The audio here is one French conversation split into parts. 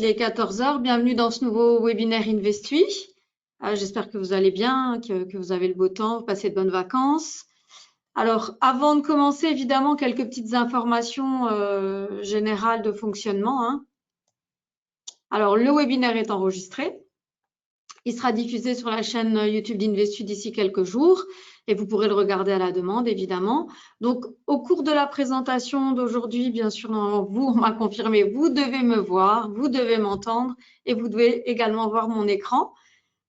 Il est 14 h. Bienvenue dans ce nouveau webinaire Investui. J'espère que vous allez bien, que vous avez le beau temps, vous passez de bonnes vacances. Alors, avant de commencer, évidemment, quelques petites informations générales de fonctionnement. Alors, le webinaire est enregistré. Il sera diffusé sur la chaîne YouTube d'Investui d'ici quelques jours et vous pourrez le regarder à la demande, évidemment. Donc, au cours de la présentation d'aujourd'hui, bien sûr, vous, on m'a confirmé, vous devez me voir, vous devez m'entendre et vous devez également voir mon écran.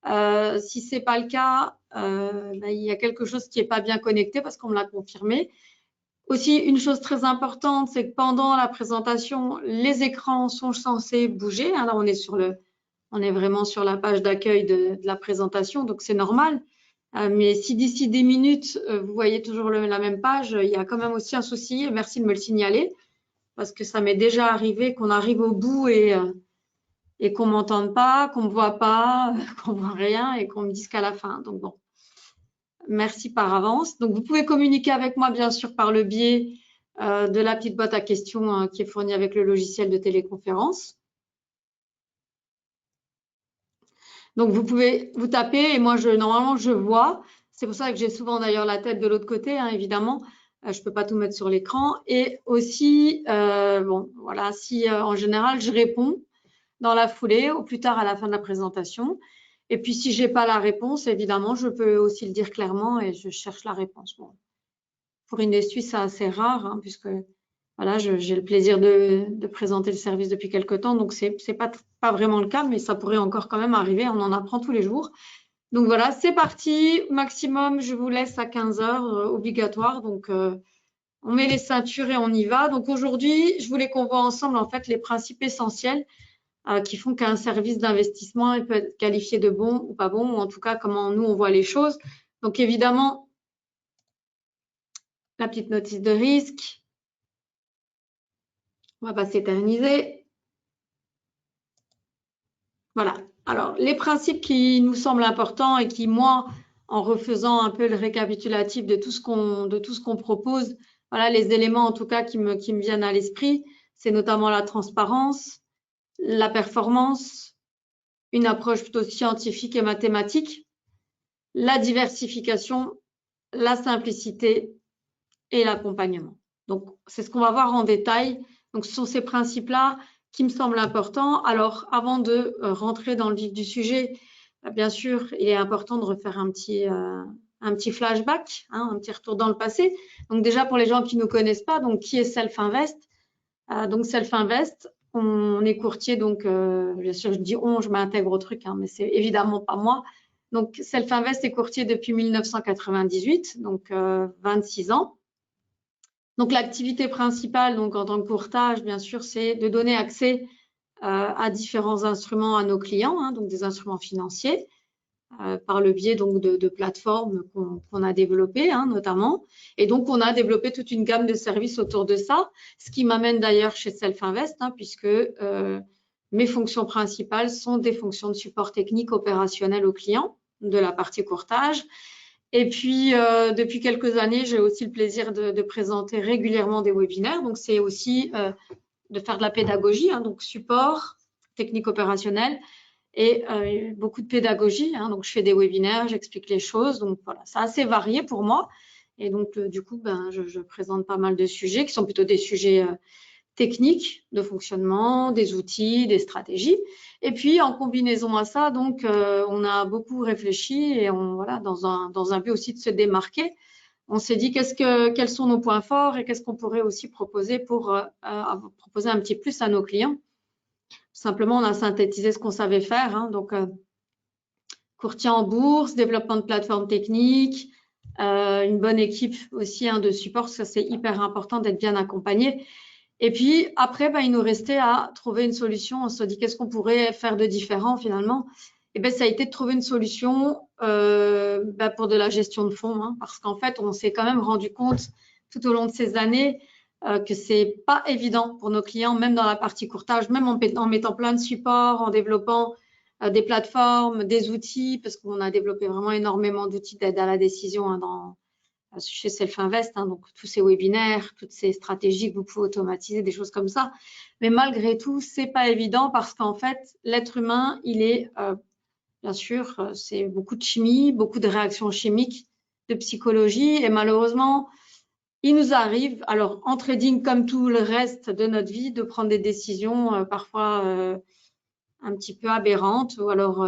Si ce n'est pas le cas, il y a quelque chose qui n'est pas bien connecté parce qu'on me l'a confirmé. Aussi, une chose très importante, c'est que pendant la présentation, les écrans sont censés bouger. Là, on est vraiment sur la page d'accueil de la présentation, donc c'est normal. Mais si d'ici 10 minutes, vous voyez toujours la même page, il y a quand même aussi un souci, et merci de me le signaler, parce que ça m'est déjà arrivé qu'on arrive au bout et qu'on ne m'entende pas, qu'on ne me voit pas, qu'on ne voit rien et qu'on me dise qu'à la fin. Donc bon, merci par avance. Donc vous pouvez communiquer avec moi, bien sûr, par le biais de la petite boîte à questions qui est fournie avec le logiciel de téléconférence. Donc, vous pouvez vous taper et moi, normalement, je vois. C'est pour ça que j'ai souvent d'ailleurs la tête de l'autre côté, évidemment. Je ne peux pas tout mettre sur l'écran. Et aussi, bon, voilà, si en général, je réponds dans la foulée, au plus tard à la fin de la présentation. Et puis, si je n'ai pas la réponse, évidemment, je peux aussi le dire clairement et je cherche la réponse. Bon. Pour Investui, c'est assez rare, puisque voilà, j'ai le plaisir de présenter le service depuis quelque temps, donc c'est pas vraiment le cas, mais ça pourrait encore quand même arriver, on en apprend tous les jours. Donc voilà, c'est parti, maximum, je vous laisse à 15 h, obligatoire, donc on met les ceintures et on y va. Donc aujourd'hui, je voulais qu'on voit ensemble en fait les principes essentiels qui font qu'un service d'investissement peut être qualifié de bon ou pas bon, ou en tout cas comment nous on voit les choses. Donc évidemment, la petite notice de risque. On va pas s'éterniser. Voilà. Alors, les principes qui nous semblent importants et qui, moi, en refaisant un peu le récapitulatif de tout ce qu'on propose, voilà, les éléments en tout cas qui me viennent à l'esprit, c'est notamment la transparence, la performance, une approche plutôt scientifique et mathématique, la diversification, la simplicité et l'accompagnement. Donc, c'est ce qu'on va voir en détail. Donc, ce sont ces principes-là qui me semblent importants. Alors, avant de rentrer dans le vif du sujet, bien sûr, il est important de refaire un petit flashback, un petit retour dans le passé. Donc, déjà, pour les gens qui ne nous connaissent pas, donc qui est Self-Invest? Donc, Self-Invest, on est courtier, donc bien sûr, je dis on, je m'intègre au truc, mais c'est évidemment pas moi. Donc, Self-Invest est courtier depuis 1998, donc 26 ans. Donc, l'activité principale, donc en tant que courtage, bien sûr, c'est de donner accès à différents instruments à nos clients, donc des instruments financiers, par le biais donc de plateformes qu'on a développées, notamment. Et donc, on a développé toute une gamme de services autour de ça, ce qui m'amène d'ailleurs chez Self-Invest, puisque mes fonctions principales sont des fonctions de support technique opérationnel aux clients de la partie courtage. Et puis, depuis quelques années, j'ai aussi le plaisir de présenter régulièrement des webinaires. Donc, c'est aussi de faire de la pédagogie, donc support, technique opérationnelle et beaucoup de pédagogie. Donc, je fais des webinaires, j'explique les choses. Donc, voilà, c'est assez varié pour moi. Et donc, du coup, je présente pas mal de sujets qui sont plutôt des sujets techniques de fonctionnement, des outils, des stratégies. Et puis, en combinaison à ça, donc, on a beaucoup réfléchi et voilà, dans un but aussi de se démarquer, on s'est dit quels sont nos points forts et qu'est-ce qu'on pourrait aussi proposer pour proposer un petit plus à nos clients. Simplement, on a synthétisé ce qu'on savait faire. Donc, courtier en bourse, développement de plateformes techniques, une bonne équipe aussi de support, ça c'est hyper important d'être bien accompagné. Et puis après, il nous restait à trouver une solution. On se dit qu'est-ce qu'on pourrait faire de différent finalement. Et ça a été de trouver une solution pour de la gestion de fonds, parce qu'en fait, on s'est quand même rendu compte tout au long de ces années que c'est pas évident pour nos clients, même dans la partie courtage, même en mettant plein de supports, en développant des plateformes, des outils, parce qu'on a développé vraiment énormément d'outils d'aide à la décision chez Self-Invest, hein, donc tous ces webinaires, toutes ces stratégies que vous pouvez automatiser, des choses comme ça. Mais malgré tout, c'est pas évident parce qu'en fait, l'être humain, il est, bien sûr, c'est beaucoup de chimie, beaucoup de réactions chimiques, de psychologie, et malheureusement, il nous arrive, alors en trading comme tout le reste de notre vie, de prendre des décisions parfois un petit peu aberrantes ou alors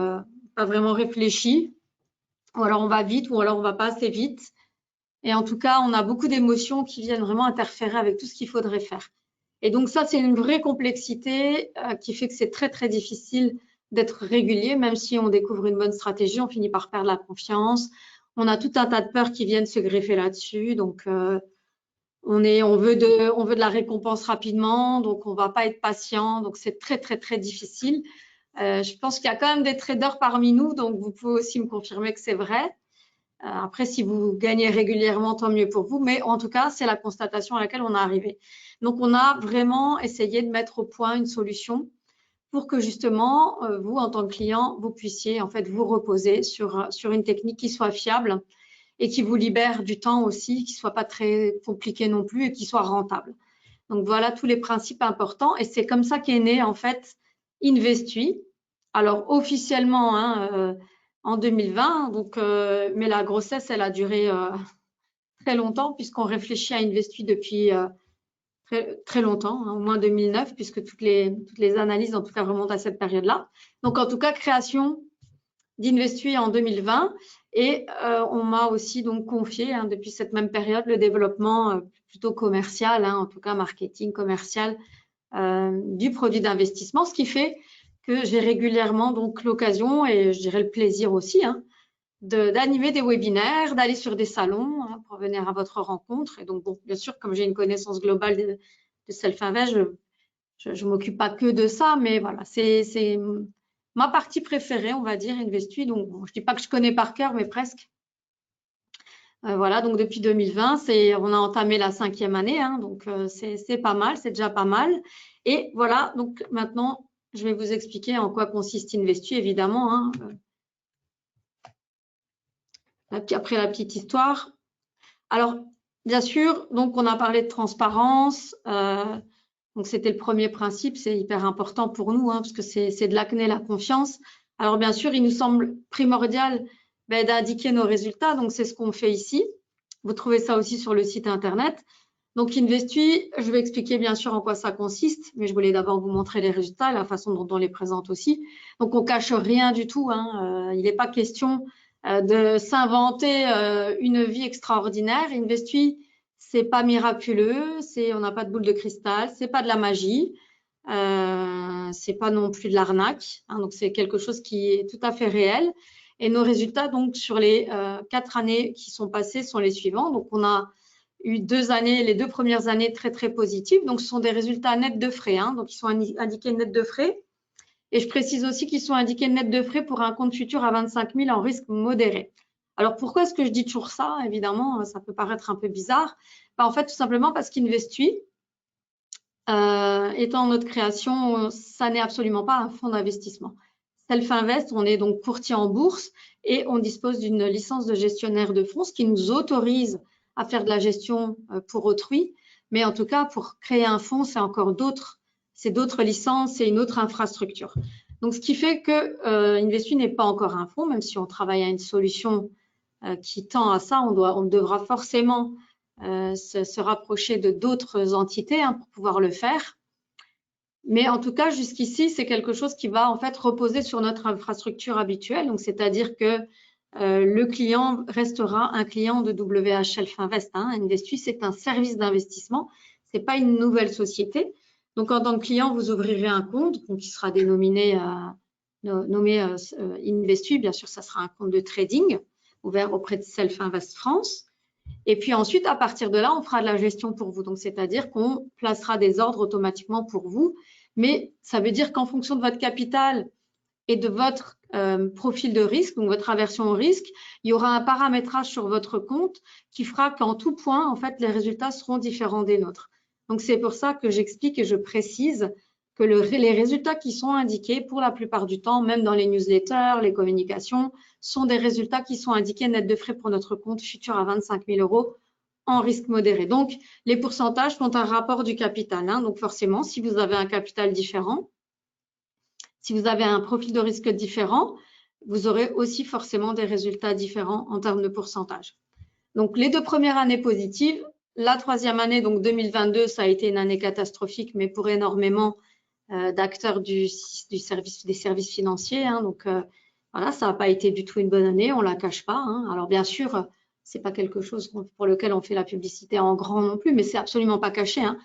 pas vraiment réfléchies, ou alors on va vite ou alors on va pas assez vite. Et en tout cas, on a beaucoup d'émotions qui viennent vraiment interférer avec tout ce qu'il faudrait faire. Et donc ça, c'est une vraie complexité qui fait que c'est très, très difficile d'être régulier, même si on découvre une bonne stratégie, on finit par perdre la confiance. On a tout un tas de peurs qui viennent se greffer là-dessus. Donc, on veut de la récompense rapidement, donc on va pas être patient. Donc, c'est très, très, très difficile. Je pense qu'il y a quand même des traders parmi nous, donc vous pouvez aussi me confirmer que c'est vrai. Après, si vous gagnez régulièrement, tant mieux pour vous. Mais en tout cas, c'est la constatation à laquelle on est arrivé. Donc, on a vraiment essayé de mettre au point une solution pour que justement, vous, en tant que client, vous puissiez en fait vous reposer sur une technique qui soit fiable et qui vous libère du temps aussi, qui soit pas très compliqué non plus et qui soit rentable. Donc, voilà tous les principes importants. Et c'est comme ça qu'est né en fait Investui. Alors, officiellement, hein, en 2020, donc, mais la grossesse, elle a duré très longtemps puisqu'on réfléchit à Investui depuis très, très longtemps, hein, au moins 2009, puisque toutes les analyses, en tout cas, remontent à cette période-là. Donc, en tout cas, création d'Investui en 2020 et on m'a aussi donc confié, hein, depuis cette même période, le développement plutôt commercial, hein, en tout cas marketing commercial du produit d'investissement, ce qui fait que j'ai régulièrement donc l'occasion et je dirais le plaisir aussi, hein, d'animer des webinaires, d'aller sur des salons, hein, pour venir à votre rencontre. Et donc, bon, bien sûr, comme j'ai une connaissance globale de Self-Invest, je m'occupe pas que de ça, mais voilà, c'est ma partie préférée, on va dire, Investui. Donc, bon, je dis pas que je connais par cœur, mais presque. Voilà, donc depuis 2020, on a entamé la 5e année, hein, donc c'est pas mal, c'est déjà pas mal. Et voilà, donc maintenant, je vais vous expliquer en quoi consiste Investui, évidemment, hein. Après la petite histoire. Alors, bien sûr, donc on a parlé de transparence. Donc, c'était le premier principe, c'est hyper important pour nous, hein, parce que c'est de là que naît la confiance. Alors, bien sûr, il nous semble primordial d'indiquer nos résultats. Donc, c'est ce qu'on fait ici. Vous trouvez ça aussi sur le site Internet. Donc, Investui, je vais expliquer bien sûr en quoi ça consiste, mais je voulais d'abord vous montrer les résultats et la façon dont on les présente aussi. Donc, on cache rien du tout, hein. Il n'est pas question de s'inventer une vie extraordinaire. Investui, c'est pas miraculeux, on n'a pas de boule de cristal, c'est pas de la magie, c'est pas non plus de l'arnaque, hein, donc c'est quelque chose qui est tout à fait réel. Et nos résultats donc sur les 4 années qui sont passées sont les suivants. Donc on a eu 2 années, les 2 premières années très très positives. Donc ce sont des résultats nets de frais, hein, donc ils sont indiqués net de frais. Et je précise aussi qu'ils sont indiqués net de frais pour un compte futur à 25 000 en risque modéré. Alors, pourquoi est-ce que je dis toujours ça? Évidemment, ça peut paraître un peu bizarre. En fait, tout simplement parce qu'Investui, étant notre création, ça n'est absolument pas un fonds d'investissement. Self-Invest, on est donc courtier en bourse et on dispose d'une licence de gestionnaire de fonds, ce qui nous autorise à faire de la gestion pour autrui. Mais en tout cas, pour créer un fonds, c'est encore d'autres licences et une autre infrastructure. Donc, ce qui fait que Investui n'est pas encore un fonds, même si on travaille à une solution qui tend à ça. On devra forcément se rapprocher de d'autres entités, hein, pour pouvoir le faire. Mais en tout cas, jusqu'ici, c'est quelque chose qui va en fait reposer sur notre infrastructure habituelle. Donc, c'est-à-dire que le client restera un client de WH Self-Invest, hein. Investui, c'est un service d'investissement, c'est pas une nouvelle société. Donc, en tant que client, vous ouvrirez un compte donc, qui sera nommé Investui. Bien sûr, ça sera un compte de trading ouvert auprès de Self-Invest France. Et puis ensuite, à partir de là, on fera de la gestion pour vous. Donc, c'est-à-dire qu'on placera des ordres automatiquement pour vous. Mais ça veut dire qu'en fonction de votre capital et de votre profil de risque, donc votre aversion au risque, il y aura un paramétrage sur votre compte qui fera qu'en tout point, en fait, les résultats seront différents des nôtres. Donc, c'est pour ça que j'explique et je précise que les résultats qui sont indiqués, pour la plupart du temps, même dans les newsletters, les communications, sont des résultats qui sont indiqués net de frais pour notre compte futur à 25 000 € en risque modéré. Donc, les pourcentages font un rapport du capital. Hein. Donc, forcément, si vous avez un capital différent, si vous avez un profil de risque différent, vous aurez aussi forcément des résultats différents en termes de pourcentage. Donc, les 2 premières années positives. La 3e année, donc 2022, ça a été une année catastrophique, mais pour énormément d'acteurs des services financiers. Hein. Donc, voilà, ça n'a pas été du tout une bonne année, on ne la cache pas. Hein. Alors, bien sûr, ce n'est pas quelque chose pour lequel on fait la publicité en grand non plus, mais c'est absolument pas caché. Hein.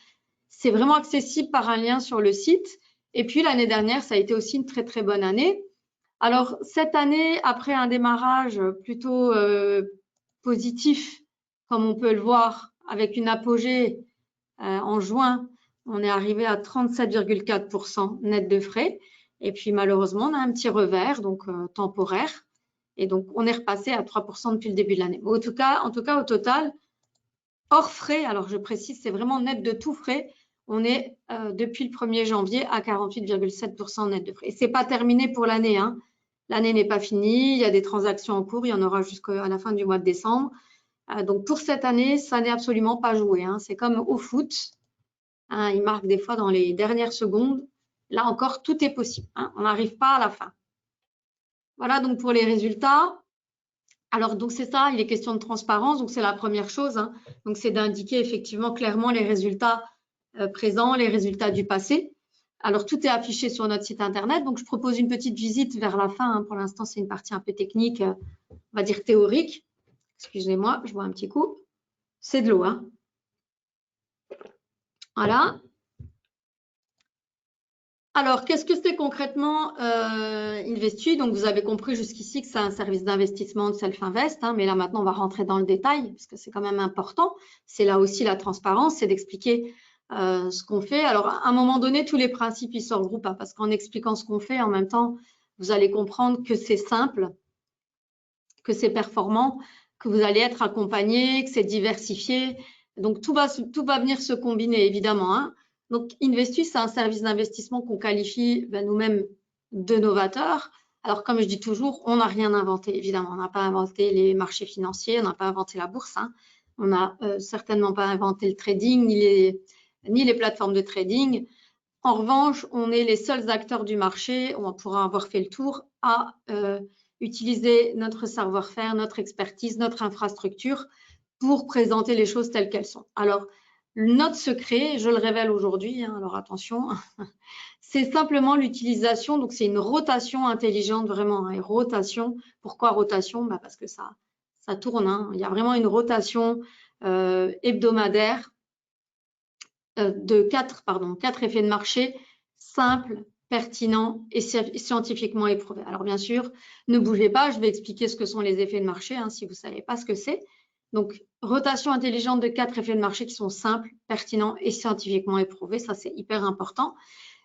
C'est vraiment accessible par un lien sur le site. Et puis, l'année dernière, ça a été aussi une très, très bonne année. Alors, cette année, après un démarrage plutôt positif, comme on peut le voir, avec une apogée en juin, on est arrivé à 37,4% net de frais. Et puis, malheureusement, on a un petit revers, donc temporaire. Et donc, on est repassé à 3% depuis le début de l'année. En tout cas, au total, hors frais, alors je précise, c'est vraiment net de tout frais, on est depuis le 1er janvier à 48,7% net de frais. Et ce n'est pas terminé pour l'année. Hein. L'année n'est pas finie, il y a des transactions en cours, il y en aura jusqu'à la fin du mois de décembre. Donc, pour cette année, ça n'est absolument pas joué. Hein. C'est comme au foot. Hein, il marque des fois dans les dernières secondes. Là encore, tout est possible. Hein. On n'arrive pas à la fin. Voilà donc pour les résultats. Alors, donc c'est ça, il est question de transparence. Donc, c'est la première chose. Hein. Donc, c'est d'indiquer effectivement clairement les résultats présents, les résultats du passé. Alors, tout est affiché sur notre site internet. Donc, je propose une petite visite vers la fin. Hein. Pour l'instant, c'est une partie un peu technique, on va dire théorique. Excusez-moi, je bois un petit coup. C'est de l'eau. Hein. Voilà. Alors, qu'est-ce que c'est concrètement Investui? Donc, vous avez compris jusqu'ici que c'est un service d'investissement de Self-Invest, hein, mais là, maintenant, on va rentrer dans le détail, parce que c'est quand même important. C'est là aussi la transparence, c'est d'expliquer ce qu'on fait. Alors, à un moment donné, tous les principes, ils se regroupent, hein, parce qu'en expliquant ce qu'on fait, en même temps, vous allez comprendre que c'est simple, que c'est performant, que vous allez être accompagné, que c'est diversifié. Donc, tout va venir se combiner, évidemment. Hein. Donc, Investui, c'est un service d'investissement qu'on qualifie nous-mêmes de novateur. Alors, comme je dis toujours, on n'a rien inventé, évidemment. On n'a pas inventé les marchés financiers, on n'a pas inventé la bourse. Hein. On n'a certainement pas inventé le trading, ni les plateformes de trading. En revanche, on est les seuls acteurs du marché, on pourra avoir fait le tour, à utiliser notre savoir-faire, notre expertise, notre infrastructure pour présenter les choses telles qu'elles sont. Alors, notre secret, je le révèle aujourd'hui, hein, alors attention, c'est simplement l'utilisation, donc c'est une rotation intelligente vraiment, hein, rotation. Pourquoi rotation? Bah parce que ça tourne, hein. Il y a vraiment une rotation hebdomadaire de 4 effets de marché simples, pertinents et scientifiquement éprouvés. Alors bien sûr, ne bougez pas, je vais expliquer ce que sont les effets de marché, hein, si vous ne savez pas ce que c'est. Donc, rotation intelligente de 4 effets de marché qui sont simples, pertinents et scientifiquement éprouvés, ça c'est hyper important.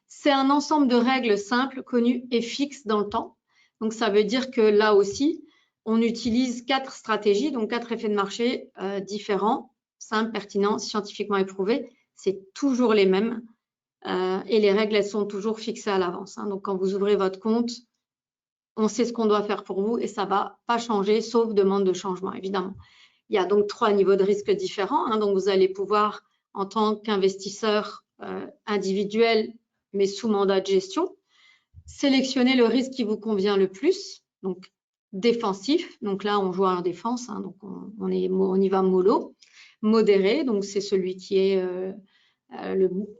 C'est un ensemble de règles simples, connues et fixes dans le temps. Donc, ça veut dire que là aussi, on utilise 4 stratégies, donc 4 effets de marché différents, simples, pertinents, scientifiquement éprouvés. C'est toujours les mêmes et les règles, elles sont toujours fixées à l'avance. Hein. Donc, quand vous ouvrez votre compte, on sait ce qu'on doit faire pour vous et ça ne va pas changer, sauf demande de changement, évidemment. Il y a donc 3 niveaux de risque différents. Hein. Donc, vous allez pouvoir, en tant qu'investisseur individuel, mais sous mandat de gestion, sélectionner le risque qui vous convient le plus. Donc, défensif. Donc là, on joue en défense. Hein. Donc, on y va mollo. Modéré. Donc, c'est celui qui est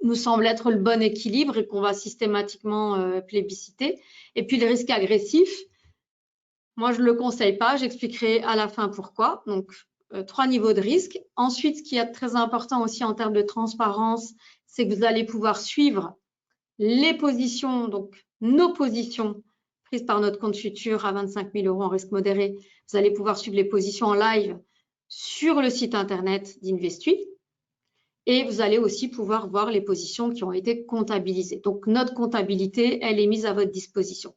nous semble être le bon équilibre et qu'on va systématiquement plébisciter. Et puis, le risque agressif, moi, je ne le conseille pas. J'expliquerai à la fin pourquoi. Donc, 3 niveaux de risque. Ensuite, ce qui est très important aussi en termes de transparence, c'est que vous allez pouvoir suivre les positions, donc nos positions prises par notre compte futur à 25 000 € en risque modéré. Vous allez pouvoir suivre les positions en live sur le site internet d'Investui. Et vous allez aussi pouvoir voir les positions qui ont été comptabilisées. Donc, notre comptabilité, elle est mise à votre disposition.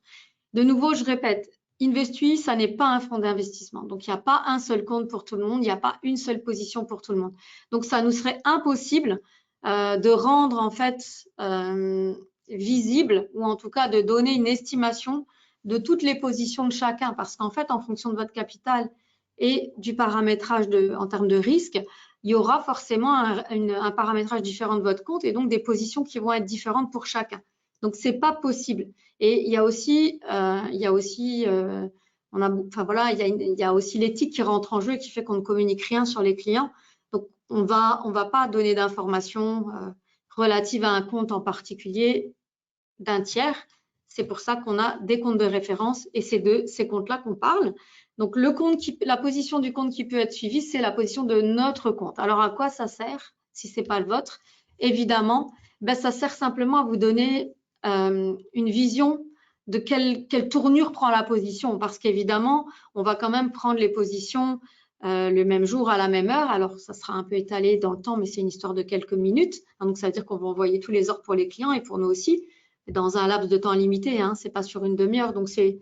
De nouveau, je répète, Investui, ça n'est pas un fonds d'investissement. Donc, il n'y a pas un seul compte pour tout le monde. Il n'y a pas une seule position pour tout le monde. Donc, ça nous serait impossible de rendre, en fait, visible ou en tout cas de donner une estimation de toutes les positions de chacun parce qu'en fait, en fonction de votre capital et du paramétrage en termes de risque, il y aura forcément un paramétrage différent de votre compte et donc des positions qui vont être différentes pour chacun. Donc, c'est pas possible. Et il y a aussi, il y a aussi l'éthique qui rentre en jeu et qui fait qu'on ne communique rien sur les clients. Donc, on va pas donner d'informations relatives à un compte en particulier d'un tiers. C'est pour ça qu'on a des comptes de référence et c'est de ces comptes-là qu'on parle. Donc, la position du compte qui peut être suivie, c'est la position de notre compte. Alors, à quoi ça sert si ce n'est pas le vôtre? Évidemment, ça sert simplement à vous donner une vision de quelle tournure prend la position parce qu'évidemment, on va quand même prendre les positions le même jour à la même heure. Alors, ça sera un peu étalé dans le temps, mais c'est une histoire de quelques minutes. Donc, ça veut dire qu'on va envoyer tous les ordres pour les clients et pour nous aussi dans un laps de temps limité. C'est pas sur une demi-heure, donc c'est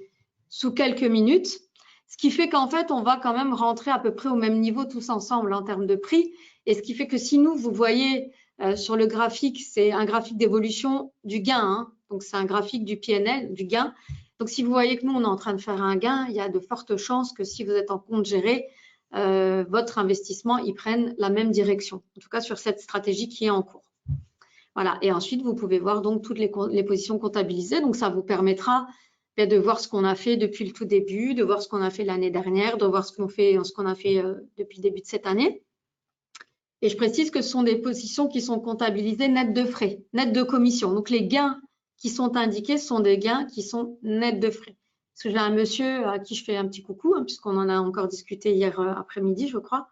sous quelques minutes. Ce qui fait qu'en fait, on va quand même rentrer à peu près au même niveau tous ensemble en termes de prix. Et ce qui fait que si nous, vous voyez sur le graphique, c'est un graphique d'évolution du gain. Donc, c'est un graphique du PNL, du gain. Donc, si vous voyez que nous, on est en train de faire un gain, il y a de fortes chances que si vous êtes en compte géré, votre investissement, il prenne la même direction. En tout cas, sur cette stratégie qui est en cours. Voilà. Et ensuite, vous pouvez voir donc toutes les positions comptabilisées. Donc, ça vous permettra de voir ce qu'on a fait depuis le tout début, de voir ce qu'on a fait l'année dernière, de voir ce qu'on a fait depuis le début de cette année. Et je précise que ce sont des positions qui sont comptabilisées nettes de frais, nettes de commission. Donc, les gains qui sont indiqués sont des gains qui sont nets de frais. Parce que j'ai un monsieur à qui je fais un petit coucou, puisqu'on en a encore discuté hier après-midi, je crois.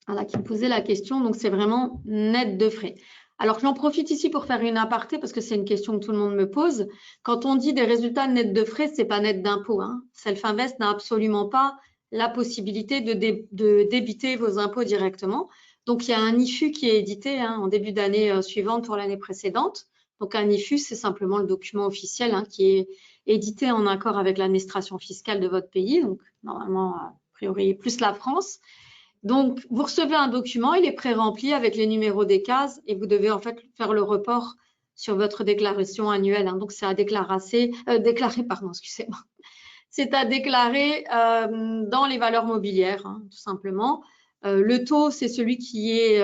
Voilà, qui me posait la question. Donc, c'est vraiment net de frais. Alors, j'en profite ici pour faire une aparté parce que c'est une question que tout le monde me pose. Quand on dit des résultats nets de frais, c'est pas net d'impôts. Self-Invest n'a absolument pas la possibilité de débiter vos impôts directement. Donc, il y a un IFU qui est édité en début d'année suivante pour l'année précédente. Donc, un IFU, c'est simplement le document officiel qui est édité en accord avec l'administration fiscale de votre pays. Donc, normalement, a priori, plus la France. Donc, vous recevez un document, il est pré-rempli avec les numéros des cases et vous devez en fait faire le report sur votre déclaration annuelle. Donc, c'est à déclarer, excusez-moi. C'est à déclarer dans les valeurs mobilières, tout simplement. Le taux, c'est celui qui est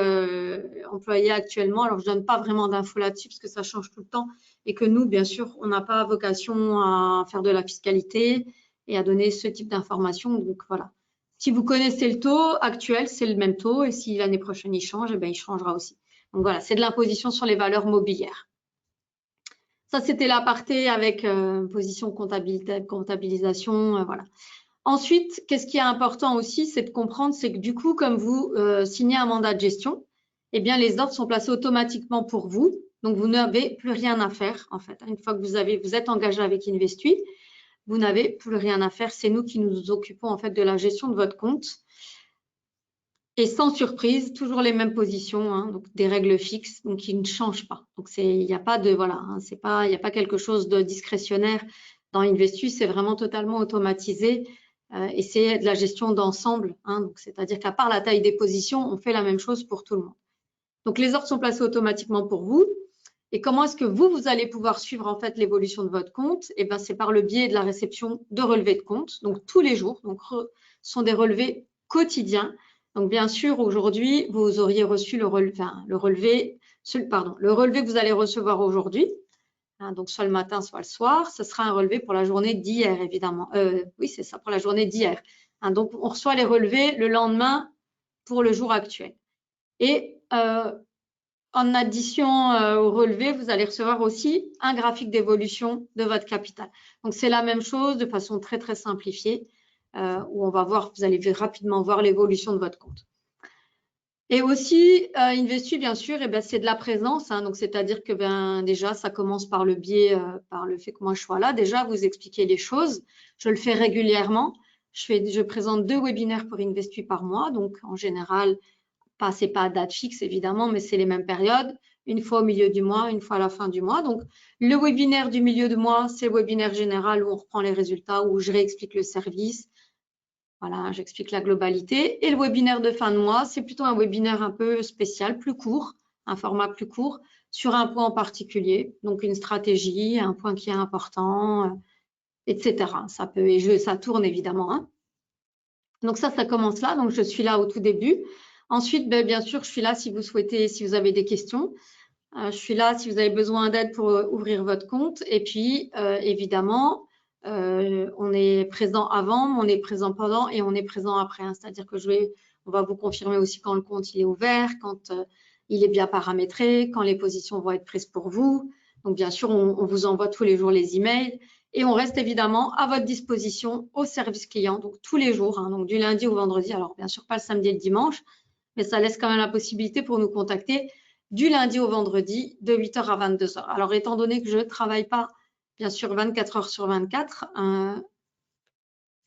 employé actuellement. Alors, je ne donne pas vraiment d'infos là-dessus parce que ça change tout le temps et que nous, bien sûr, on n'a pas vocation à faire de la fiscalité et à donner ce type d'informations. Donc, voilà. Si vous connaissez le taux actuel, c'est le même taux et si l'année prochaine il change, il changera aussi. Donc voilà, c'est de l'imposition sur les valeurs mobilières. Ça, c'était l'aparté avec position comptabilisation, voilà. Ensuite, qu'est-ce qui est important aussi, c'est de comprendre, c'est que du coup, comme vous signez un mandat de gestion, les ordres sont placés automatiquement pour vous. Donc, vous n'avez plus rien à faire, en fait. Une fois que vous êtes engagé avec Investui, vous n'avez plus rien à faire. C'est nous qui nous occupons en fait de la gestion de votre compte. Et sans surprise, toujours les mêmes positions, donc des règles fixes, donc qui ne changent pas. Donc il n'y a pas de il n'y a pas quelque chose de discrétionnaire dans Investui, c'est vraiment totalement automatisé et c'est de la gestion d'ensemble. Donc c'est-à-dire qu'à part la taille des positions, on fait la même chose pour tout le monde. Donc les ordres sont placés automatiquement pour vous. Et comment est-ce que vous allez pouvoir suivre en fait l'évolution de votre compte? C'est par le biais de la réception de relevés de compte, donc tous les jours. Donc ce sont des relevés quotidiens. Donc bien sûr, aujourd'hui, vous auriez reçu le relevé que vous allez recevoir aujourd'hui. Donc soit le matin, soit le soir. Ce sera un relevé pour la journée d'hier, évidemment. Oui, c'est ça, pour la journée d'hier. Donc on reçoit les relevés le lendemain pour le jour actuel. Et en addition au relevé, vous allez recevoir aussi un graphique d'évolution de votre capital. Donc, c'est la même chose de façon très, très simplifiée où vous allez rapidement voir l'évolution de votre compte. Et aussi, Investui, bien sûr, c'est de la présence. Donc, c'est-à-dire que déjà, ça commence par le biais, par le fait que moi, je sois là. Déjà, vous expliquer les choses. Je le fais régulièrement. Je présente 2 webinaires pour Investui par mois. Donc, en général, c'est pas à date fixe évidemment, mais c'est les mêmes périodes, une fois au milieu du mois, une fois à la fin du mois. Donc, le webinaire du milieu de mois, c'est le webinaire général où on reprend les résultats, où je réexplique le service. Voilà, j'explique la globalité. Et le webinaire de fin de mois, c'est plutôt un webinaire un peu spécial, plus court, un format plus court, sur un point en particulier, donc une stratégie, un point qui est important, etc. Ça peut, et ça tourne évidemment, hein. Donc ça commence là. Donc je suis là au tout début. Ensuite, bien sûr, je suis là si vous souhaitez, si vous avez des questions. Je suis là si vous avez besoin d'aide pour ouvrir votre compte. Et puis, évidemment, on est présent avant, on est présent pendant et on est présent après, hein. C'est-à-dire que on va vous confirmer aussi quand le compte il est ouvert, quand il est bien paramétré, quand les positions vont être prises pour vous. Donc, bien sûr, on vous envoie tous les jours les emails et on reste évidemment à votre disposition au service client, donc tous les jours, hein, donc du lundi au vendredi. Alors, bien sûr, pas le samedi et le dimanche, mais ça laisse quand même la possibilité pour nous contacter du lundi au vendredi de 8h à 22h. Alors, étant donné que je ne travaille pas, bien sûr, 24 heures sur 24,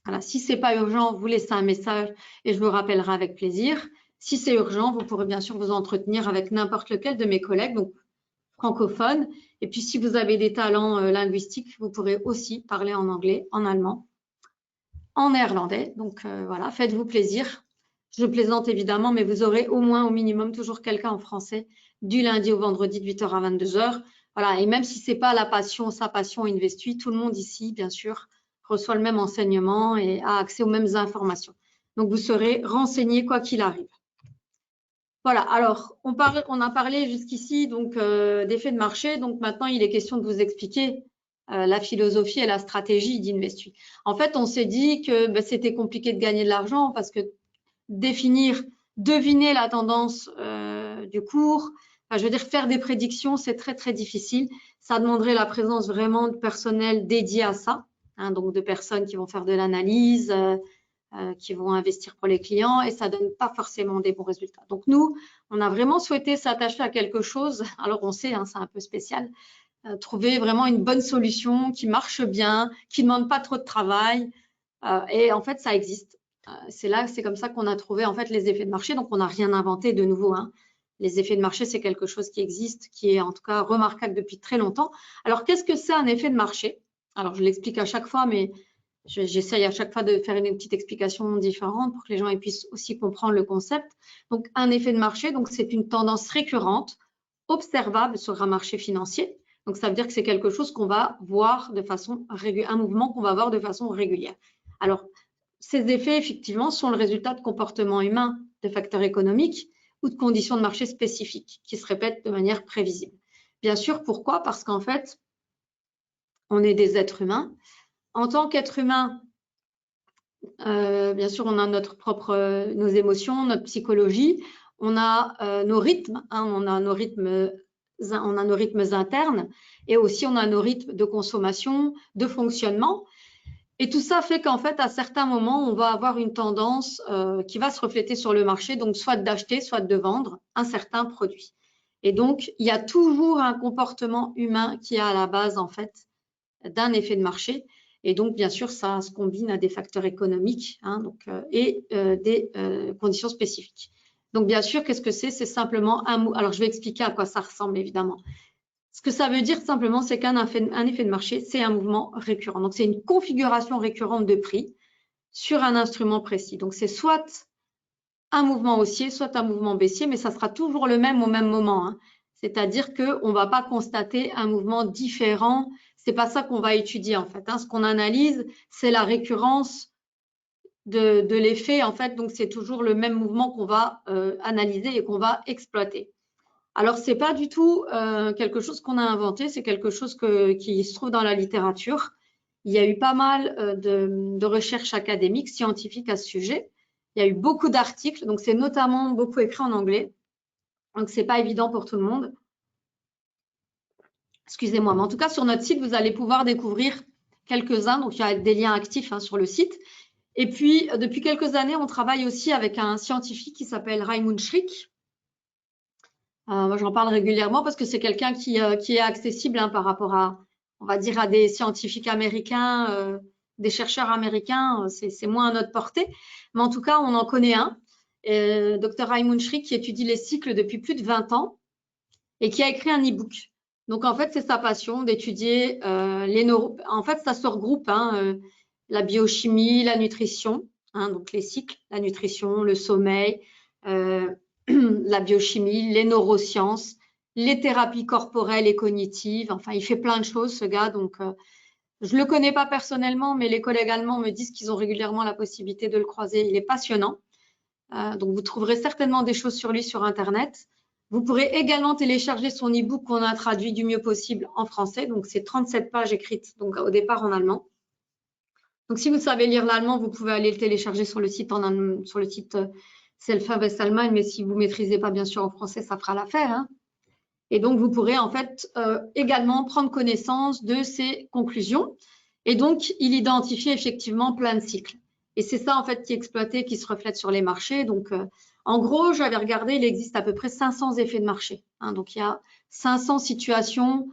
voilà, si ce n'est pas urgent, vous laissez un message et je vous rappellerai avec plaisir. Si c'est urgent, vous pourrez bien sûr vous entretenir avec n'importe lequel de mes collègues, donc francophones. Et puis, si vous avez des talents linguistiques, vous pourrez aussi parler en anglais, en allemand, en néerlandais. Donc, voilà, faites-vous plaisir. Je plaisante évidemment, mais vous aurez au moins, au minimum, toujours quelqu'un en français du lundi au vendredi de 8h à 22h. Voilà, et même si ce n'est pas sa passion Investui, tout le monde ici, bien sûr, reçoit le même enseignement et a accès aux mêmes informations. Donc, vous serez renseigné quoi qu'il arrive. Voilà, alors, on a parlé jusqu'ici donc d'effets de marché. Donc, maintenant, il est question de vous expliquer la philosophie et la stratégie d'Investui. En fait, on s'est dit que c'était compliqué de gagner de l'argent parce que deviner la tendance du cours, je veux dire, faire des prédictions, c'est très, très difficile. Ça demanderait la présence vraiment de personnel dédié à ça, hein, donc de personnes qui vont faire de l'analyse, qui vont investir pour les clients et ça donne pas forcément des bons résultats. Donc nous, on a vraiment souhaité s'attacher à quelque chose. Alors on sait, hein, c'est un peu spécial, trouver vraiment une bonne solution qui marche bien, qui ne demande pas trop de travail. Et en fait, ça existe. C'est comme ça qu'on a trouvé en fait les effets de marché. Donc on n'a rien inventé de nouveau, hein. Les effets de marché, c'est quelque chose qui existe, qui est en tout cas remarquable depuis très longtemps. Alors qu'est-ce que c'est un effet de marché? Alors je l'explique à chaque fois, mais j'essaye à chaque fois de faire une petite explication différente pour que les gens puissent aussi comprendre le concept. Donc, un effet de marché, donc c'est une tendance récurrente, observable sur un marché financier. Donc, ça veut dire que c'est quelque chose qu'on va voir de façon régulière, un mouvement qu'on va voir de façon régulière. Alors, ces effets, effectivement, sont le résultat de comportements humains, de facteurs économiques ou de conditions de marché spécifiques qui se répètent de manière prévisible. Bien sûr, pourquoi? Parce qu'en fait, on est des êtres humains. En tant qu'être humain, bien sûr, on a nos émotions, notre psychologie, on a nos rythmes, hein, on a nos rythmes internes et aussi on a nos rythmes de consommation, de fonctionnement. Et tout ça fait qu'en fait, à certains moments, on va avoir une tendance qui va se refléter sur le marché, donc soit d'acheter, soit de vendre un certain produit. Et donc, il y a toujours un comportement humain qui est à la base, en fait, d'un effet de marché. Et donc, bien sûr, ça se combine à des facteurs économiques, hein, et des conditions spécifiques. Donc, bien sûr, qu'est-ce que c'est? C'est simplement alors, je vais expliquer à quoi ça ressemble, évidemment. Ce que ça veut dire simplement, c'est qu'un effet de marché, c'est un mouvement récurrent. Donc, c'est une configuration récurrente de prix sur un instrument précis. Donc, c'est soit un mouvement haussier, soit un mouvement baissier, mais ça sera toujours le même au même moment, hein. C'est-à-dire qu'on ne va pas constater un mouvement différent. C'est pas ça qu'on va étudier en fait, hein. Ce qu'on analyse, c'est la récurrence de l'effet en fait. Donc, c'est toujours le même mouvement qu'on va analyser et qu'on va exploiter. Alors, c'est pas du tout quelque chose qu'on a inventé, c'est quelque chose qui se trouve dans la littérature. Il y a eu pas mal de recherches académiques, scientifiques à ce sujet. Il y a eu beaucoup d'articles, donc c'est notamment beaucoup écrit en anglais. Donc, c'est pas évident pour tout le monde. Excusez-moi, mais en tout cas, sur notre site, vous allez pouvoir découvrir quelques-uns. Donc, il y a des liens actifs, hein, sur le site. Et puis, depuis quelques années, on travaille aussi avec un scientifique qui s'appelle Raimund Schrick. Moi, j'en parle régulièrement parce que c'est quelqu'un qui est accessible, hein, par rapport à, on va dire, à des scientifiques américains, des chercheurs américains. C'est moins à notre portée. Mais en tout cas, on en connaît un, Dr Raimund Schrick, qui étudie les cycles depuis plus de 20 ans et qui a écrit un e-book. Donc, en fait, c'est sa passion d'étudier les neurones. En fait, ça se regroupe, hein, la biochimie, la nutrition, hein, donc les cycles, la nutrition, le sommeil, la biochimie, les neurosciences, les thérapies corporelles et cognitives. Enfin, il fait plein de choses, ce gars. Donc, je le connais pas personnellement, mais les collègues allemands me disent qu'ils ont régulièrement la possibilité de le croiser. Il est passionnant. Donc, vous trouverez certainement des choses sur lui sur Internet. Vous pourrez également télécharger son e-book qu'on a traduit du mieux possible en français. Donc, c'est 37 pages écrites, donc au départ en allemand. Donc, si vous savez lire l'allemand, vous pouvez aller le télécharger sur le site Self-Invest Allemagne, mais si vous ne maîtrisez pas bien sûr en français, ça fera l'affaire, hein. Et donc, vous pourrez en fait également prendre connaissance de ses conclusions. Et donc, il identifie effectivement plein de cycles. Et c'est ça en fait qui est exploité, qui se reflète sur les marchés. Donc, en gros, j'avais regardé, il existe à peu près 500 effets de marché, hein. Donc, il y a 500 situations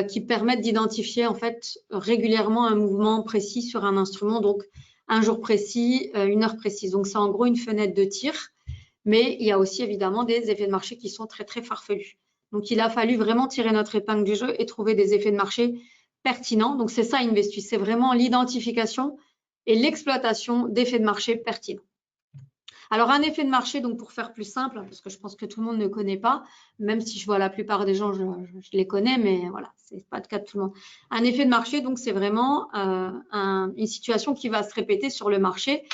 qui permettent d'identifier en fait régulièrement un mouvement précis sur un instrument. Donc, un jour précis, une heure précise. Donc, c'est en gros une fenêtre de tir. Mais il y a aussi évidemment des effets de marché qui sont très, très farfelus. Donc, il a fallu vraiment tirer notre épingle du jeu et trouver des effets de marché pertinents. Donc, c'est ça Investis, c'est vraiment l'identification et l'exploitation d'effets de marché pertinents. Alors, un effet de marché, donc pour faire plus simple, parce que je pense que tout le monde ne connaît pas, même si je vois la plupart des gens, je les connais, mais voilà, c'est pas le cas de tout le monde. Un effet de marché, donc c'est vraiment une situation qui va se répéter sur le marché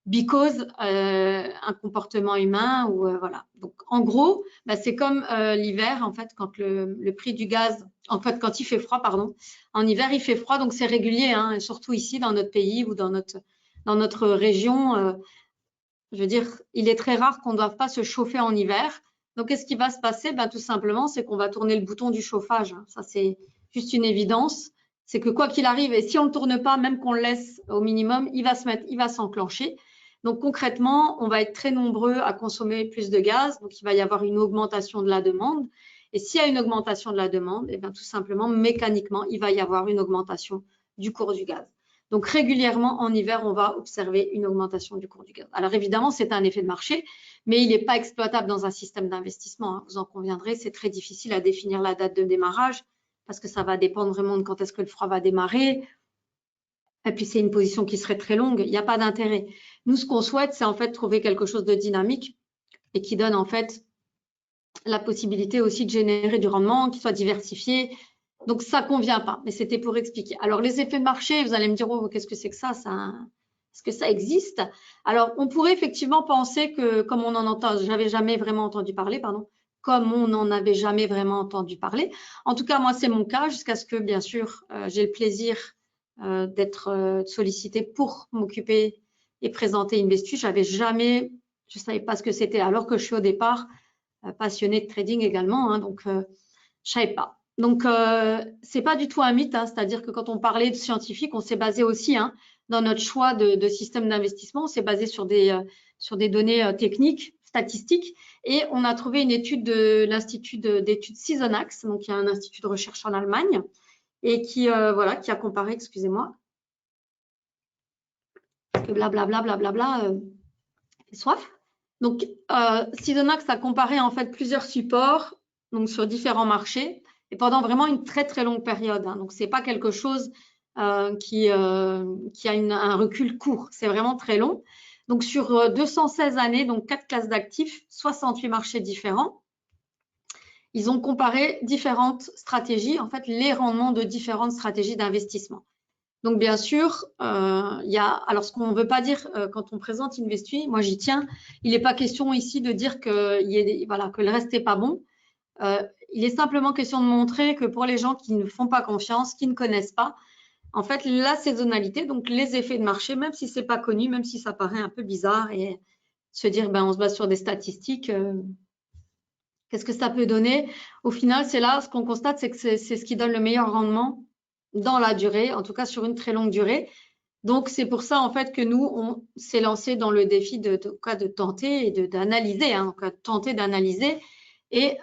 because un comportement humain ou voilà. Donc en gros, bah, c'est comme l'hiver en fait quand le prix du gaz, en fait quand il fait froid, pardon, en hiver il fait froid donc c'est régulier, hein, et surtout ici dans notre pays ou dans notre région. Je veux dire, il est très rare qu'on ne doive pas se chauffer en hiver. Donc, qu'est-ce qui va se passer? Ben, tout simplement, c'est qu'on va tourner le bouton du chauffage. Ça, c'est juste une évidence. C'est que quoi qu'il arrive, et si on ne le tourne pas, même qu'on le laisse au minimum, il va s'enclencher. Donc, concrètement, on va être très nombreux à consommer plus de gaz. Donc, il va y avoir une augmentation de la demande. Et s'il y a une augmentation de la demande, eh bien, tout simplement, mécaniquement, il va y avoir une augmentation du cours du gaz. Donc, régulièrement, en hiver, on va observer une augmentation du cours du gaz. Alors, évidemment, c'est un effet de marché, mais il n'est pas exploitable dans un système d'investissement, hein. Vous en conviendrez, c'est très difficile à définir la date de démarrage parce que ça va dépendre vraiment de quand est-ce que le froid va démarrer. Et puis, c'est une position qui serait très longue. Il n'y a pas d'intérêt. Nous, ce qu'on souhaite, c'est en fait trouver quelque chose de dynamique et qui donne en fait la possibilité aussi de générer du rendement, qui soit diversifié. Donc, ça ne convient pas, mais c'était pour expliquer. Alors, les effets de marché, vous allez me dire, oh, qu'est-ce que c'est que ça, est-ce que ça existe? Alors, on pourrait effectivement penser que, comme on en entend, j'avais jamais vraiment entendu parler, pardon, comme on n'en avait jamais vraiment entendu parler. En tout cas, moi, c'est mon cas, jusqu'à ce que, bien sûr, j'ai le plaisir d'être sollicitée pour m'occuper et présenter Investis. Je ne savais pas ce que c'était, alors que je suis au départ passionnée de trading également, hein, donc je ne savais pas. Donc, c'est pas du tout un mythe, hein, c'est-à-dire que quand on parlait de scientifique, on s'est basé aussi, hein, dans notre choix de système d'investissement, on s'est basé sur des données techniques, statistiques, et on a trouvé une étude de l'Institut d'études Seasonax, donc il y a un institut de recherche en Allemagne, et qui a comparé, excusez-moi, blablabla, blablabla, soif. Donc, Seasonax a comparé en fait plusieurs supports, donc sur différents marchés, et pendant vraiment une très très longue période, hein. Donc, c'est pas quelque chose qui a un recul court, c'est vraiment très long. Donc, sur 216 années, donc 4 classes d'actifs, 68 marchés différents, ils ont comparé différentes stratégies, en fait, les rendements de différentes stratégies d'investissement. Donc, bien sûr, alors ce qu'on ne veut pas dire quand on présente Investis, moi j'y tiens, il n'est pas question ici de dire que le reste n'est pas bon. Il est simplement question de montrer que pour les gens qui ne font pas confiance, qui ne connaissent pas, en fait, la saisonnalité, donc les effets de marché, même si ce n'est pas connu, même si ça paraît un peu bizarre, et se dire, on se base sur des statistiques, qu'est-ce que ça peut donner? Au final, c'est là, ce qu'on constate, c'est que c'est ce qui donne le meilleur rendement dans la durée, en tout cas sur une très longue durée. Donc, c'est pour ça, en fait, que nous, on s'est lancé dans le défi de tenter et d'analyser, hein, donc tenter d'analyser. Et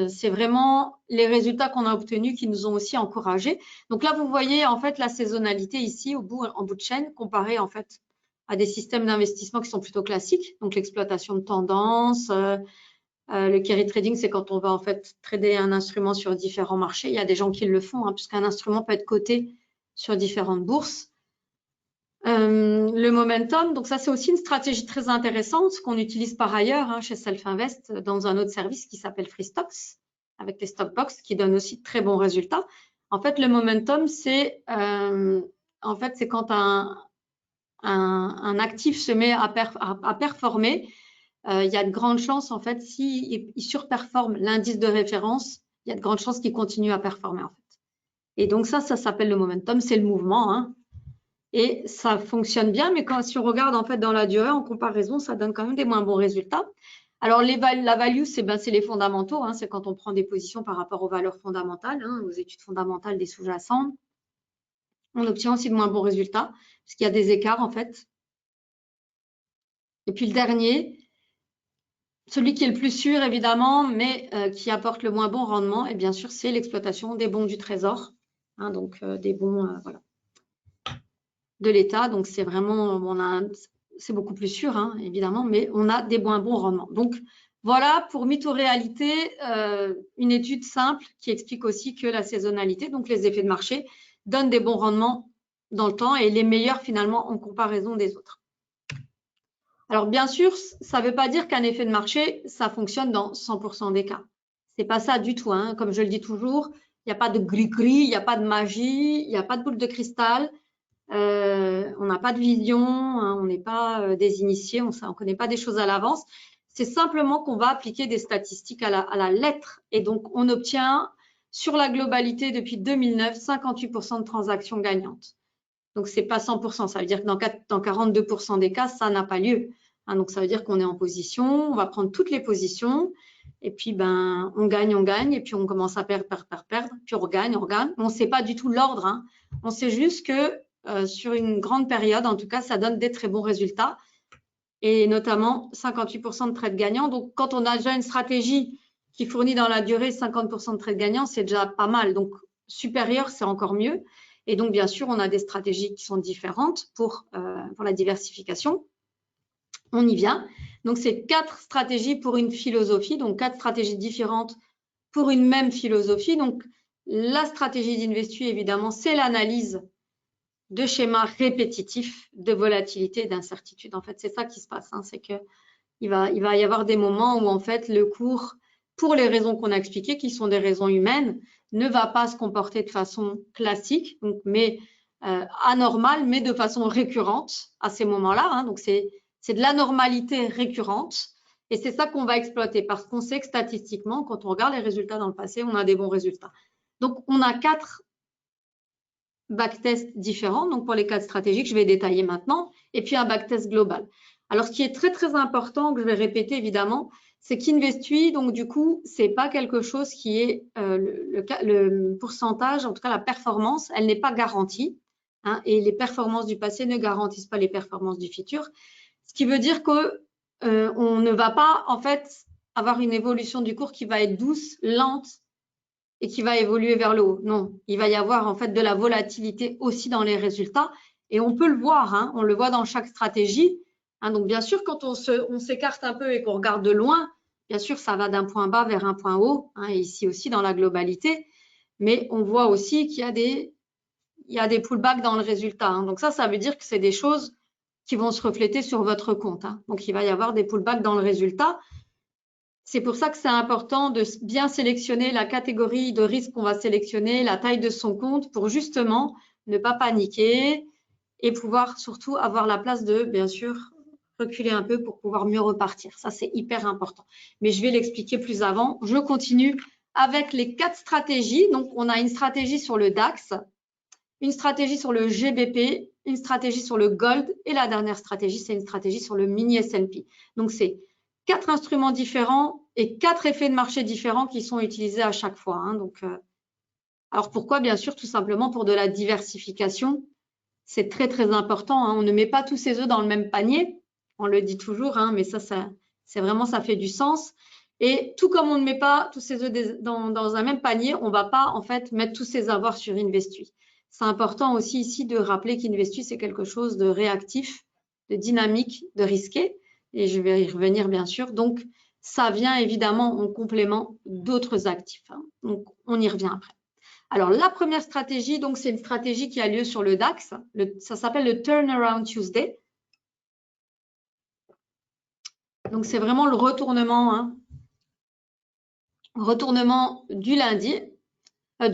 c'est vraiment les résultats qu'on a obtenus qui nous ont aussi encouragés. Donc là, vous voyez, en fait, la saisonnalité ici, en bout de chaîne, comparée, en fait, à des systèmes d'investissement qui sont plutôt classiques. Donc, l'exploitation de tendances, le carry trading, c'est quand on va, en fait, trader un instrument sur différents marchés. Il y a des gens qui le font, hein, puisqu'un instrument peut être coté sur différentes bourses. Le momentum, donc ça c'est aussi une stratégie très intéressante qu'on utilise par ailleurs, hein, chez Self-Invest dans un autre service qui s'appelle Free Stocks. avec les stock box qui donnent aussi de très bons résultats. En fait, le momentum, c'est quand un actif se met à performer, il y a de grandes chances, en fait, s'il surperforme l'indice de référence, il y a de grandes chances qu'il continue à performer, en fait. Et donc ça s'appelle le momentum, c'est le mouvement, hein. Et ça fonctionne bien, mais si on regarde en fait dans la durée, en comparaison, ça donne quand même des moins bons résultats. Alors, la value, c'est les fondamentaux, hein, c'est quand on prend des positions par rapport aux valeurs fondamentales, hein, aux études fondamentales des sous-jacents. On obtient aussi de moins bons résultats, parce qu'il y a des écarts en fait. Et puis le dernier, celui qui est le plus sûr évidemment, mais qui apporte le moins bon rendement, et bien sûr, c'est l'exploitation des bons du Trésor, hein, donc des bons voilà, de l'État. Donc, c'est vraiment, c'est beaucoup plus sûr, hein, évidemment, mais on a des moins bons rendements. Donc, voilà pour Mytho-réalité, une étude simple qui explique aussi que la saisonnalité, donc les effets de marché, donnent des bons rendements dans le temps et les meilleurs finalement en comparaison des autres. Alors, bien sûr, ça ne veut pas dire qu'un effet de marché, ça fonctionne dans 100% des cas. Ce n'est pas ça du tout, hein. Comme je le dis toujours, il n'y a pas de gris-gris, il n'y a pas de magie, il n'y a pas de boule de cristal. On n'a pas de vision, hein, on n'est pas des initiés, on ne connaît pas des choses à l'avance. C'est simplement qu'on va appliquer des statistiques à la lettre. Et donc, on obtient sur la globalité depuis 2009 58% de transactions gagnantes. Donc, ce n'est pas 100%. Ça veut dire que dans 42% des cas, ça n'a pas lieu. Hein, donc, ça veut dire qu'on est en position, on va prendre toutes les positions. Et puis, on gagne, et puis on commence à perdre, puis on regagne. On ne sait pas du tout l'ordre. Hein. On sait juste que sur une grande période, en tout cas, ça donne des très bons résultats et notamment 58% de trades gagnants. Donc, quand on a déjà une stratégie qui fournit dans la durée 50% de trades gagnants, c'est déjà pas mal. Donc, supérieur, c'est encore mieux. Et donc, bien sûr, on a des stratégies qui sont différentes pour la diversification. On y vient. Donc, c'est 4 stratégies pour une philosophie, donc 4 stratégies différentes pour une même philosophie. Donc, la stratégie d'Investu, évidemment, c'est l'analyse de schémas répétitifs de volatilité et d'incertitude. En fait, c'est ça qui se passe, hein, c'est qu'il va y avoir des moments où, en fait, le cours, pour les raisons qu'on a expliquées, qui sont des raisons humaines, ne va pas se comporter de façon classique, donc, mais anormale, mais de façon récurrente à ces moments-là. Hein, donc, c'est de l'anormalité récurrente. Et c'est ça qu'on va exploiter parce qu'on sait que statistiquement, quand on regarde les résultats dans le passé, on a des bons résultats. Donc, on a 4 backtests différents. Donc, pour les 4 stratégiques, je vais détailler maintenant. Et puis, un backtest global. Alors, ce qui est très, très important, que je vais répéter évidemment, c'est qu'Investui, donc du coup, c'est pas quelque chose qui est le pourcentage, en tout cas la performance, elle n'est pas garantie. Hein, et les performances du passé ne garantissent pas les performances du futur. Ce qui veut dire que on ne va pas, en fait, avoir une évolution du cours qui va être douce, lente et qui va évoluer vers le haut. Non, il va y avoir, en fait, de la volatilité aussi dans les résultats. Et on peut le voir, hein, on le voit dans chaque stratégie. Hein, donc, bien sûr, quand on s'écarte un peu et qu'on regarde de loin, bien sûr, ça va d'un point bas vers un point haut, hein, et ici aussi dans la globalité. Mais on voit aussi qu'il y a des pullbacks dans le résultat. Hein. Donc, ça veut dire que c'est des choses qui vont se refléter sur votre compte. Hein. Donc, il va y avoir des pullbacks dans le résultat. C'est pour ça que c'est important de bien sélectionner la catégorie de risque qu'on va sélectionner, la taille de son compte pour justement ne pas paniquer et pouvoir surtout avoir la place de, bien sûr, reculer un peu pour pouvoir mieux repartir. Ça, c'est hyper important. Mais je vais l'expliquer plus avant. Je continue avec les 4 stratégies. Donc, on a une stratégie sur le DAX, une stratégie sur le GBP, une stratégie sur le Gold et la dernière stratégie, c'est une stratégie sur le mini S&P. Donc, c'est 4 instruments différents et 4 effets de marché différents qui sont utilisés à chaque fois. Hein. Donc, alors, pourquoi? Bien sûr, tout simplement pour de la diversification. C'est très, très important. Hein. On ne met pas tous ses œufs dans le même panier. On le dit toujours, hein, mais ça c'est vraiment, ça fait du sens. Et tout comme on ne met pas tous ses œufs dans un même panier, on ne va pas, en fait, mettre tous ses avoirs sur Investui. C'est important aussi ici de rappeler qu'Investui, c'est quelque chose de réactif, de dynamique, de risqué. Et je vais y revenir, bien sûr. Donc, ça vient évidemment en complément d'autres actifs. Hein. Donc, on y revient après. Alors, la première stratégie, donc, c'est une stratégie qui a lieu sur le DAX. Ça s'appelle le Turnaround Tuesday. Donc, c'est vraiment le retournement. Hein. retournement du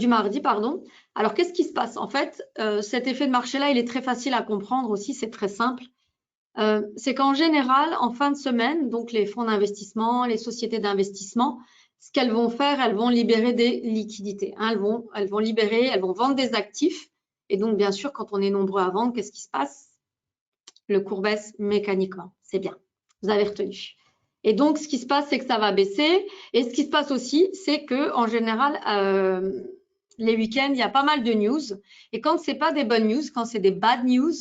mardi, pardon. Alors, qu'est-ce qui se passe? En fait, cet effet de marché-là, il est très facile à comprendre aussi, c'est très simple. C'est qu'en général, en fin de semaine, donc les fonds d'investissement, les sociétés d'investissement, ce qu'elles vont faire, elles vont libérer des liquidités. Hein, elles vont vendre des actifs. Et donc, bien sûr, quand on est nombreux à vendre, qu'est-ce qui se passe? Le cours baisse mécaniquement. C'est bien. Vous avez retenu. Et donc, ce qui se passe, c'est que ça va baisser. Et ce qui se passe aussi, c'est que en général, les week-ends, il y a pas mal de news. Et quand c'est pas des bonnes news, quand c'est des bad news,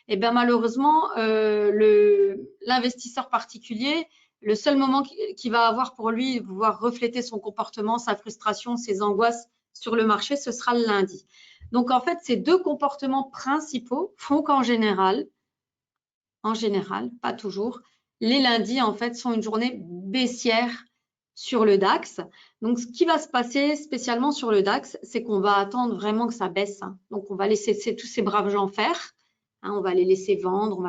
eh bien malheureusement, l'investisseur particulier, le seul moment qu'il va avoir pour lui pouvoir refléter son comportement, sa frustration, ses angoisses sur le marché, ce sera le lundi. Donc en fait, ces deux comportements principaux font qu'en général, pas toujours, les lundis en fait sont une journée baissière sur le DAX. Donc, ce qui va se passer spécialement sur le DAX, c'est qu'on va attendre vraiment que ça baisse. Hein. Donc, on va laisser tous ces braves gens faire. Hein, on va les laisser vendre,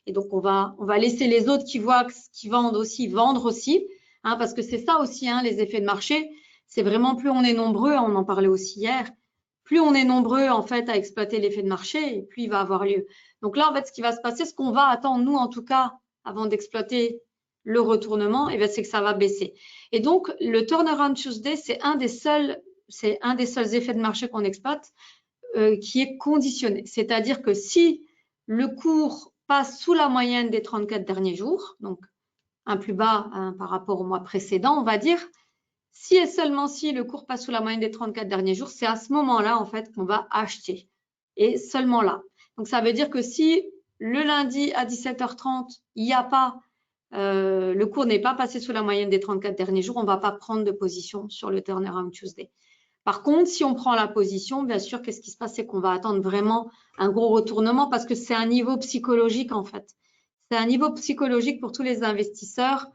Et donc, on va laisser les autres qui vendent aussi, vendre aussi. Hein, parce que c'est ça aussi, hein, les effets de marché. C'est vraiment plus on est nombreux, on en parlait aussi hier, plus on est nombreux en fait à exploiter l'effet de marché, plus il va avoir lieu. Donc là, en fait, ce qui va se passer, ce qu'on va attendre, nous en tout cas, avant d'exploiter le retournement, c'est que ça va baisser. Et donc, le turnaround Tuesday, c'est un des seuls effets de marché qu'on exploite qui est conditionné. C'est-à-dire que si le cours passe sous la moyenne des 34 derniers jours, donc un plus bas par rapport au mois précédent, on va dire, si et seulement si le cours passe sous la moyenne des 34 derniers jours, c'est à ce moment-là, en fait, qu'on va acheter. Et seulement là. Donc, ça veut dire que si le lundi à 17h30, il n'y a pas le cours n'est pas passé sous la moyenne des 34 derniers jours, on ne va pas prendre de position sur le turnaround Tuesday. Par contre, si on prend la position, bien sûr, qu'est-ce qui se passe? C'est qu'on va attendre vraiment un gros retournement parce que c'est un niveau psychologique en fait. C'est un niveau psychologique pour tous les investisseurs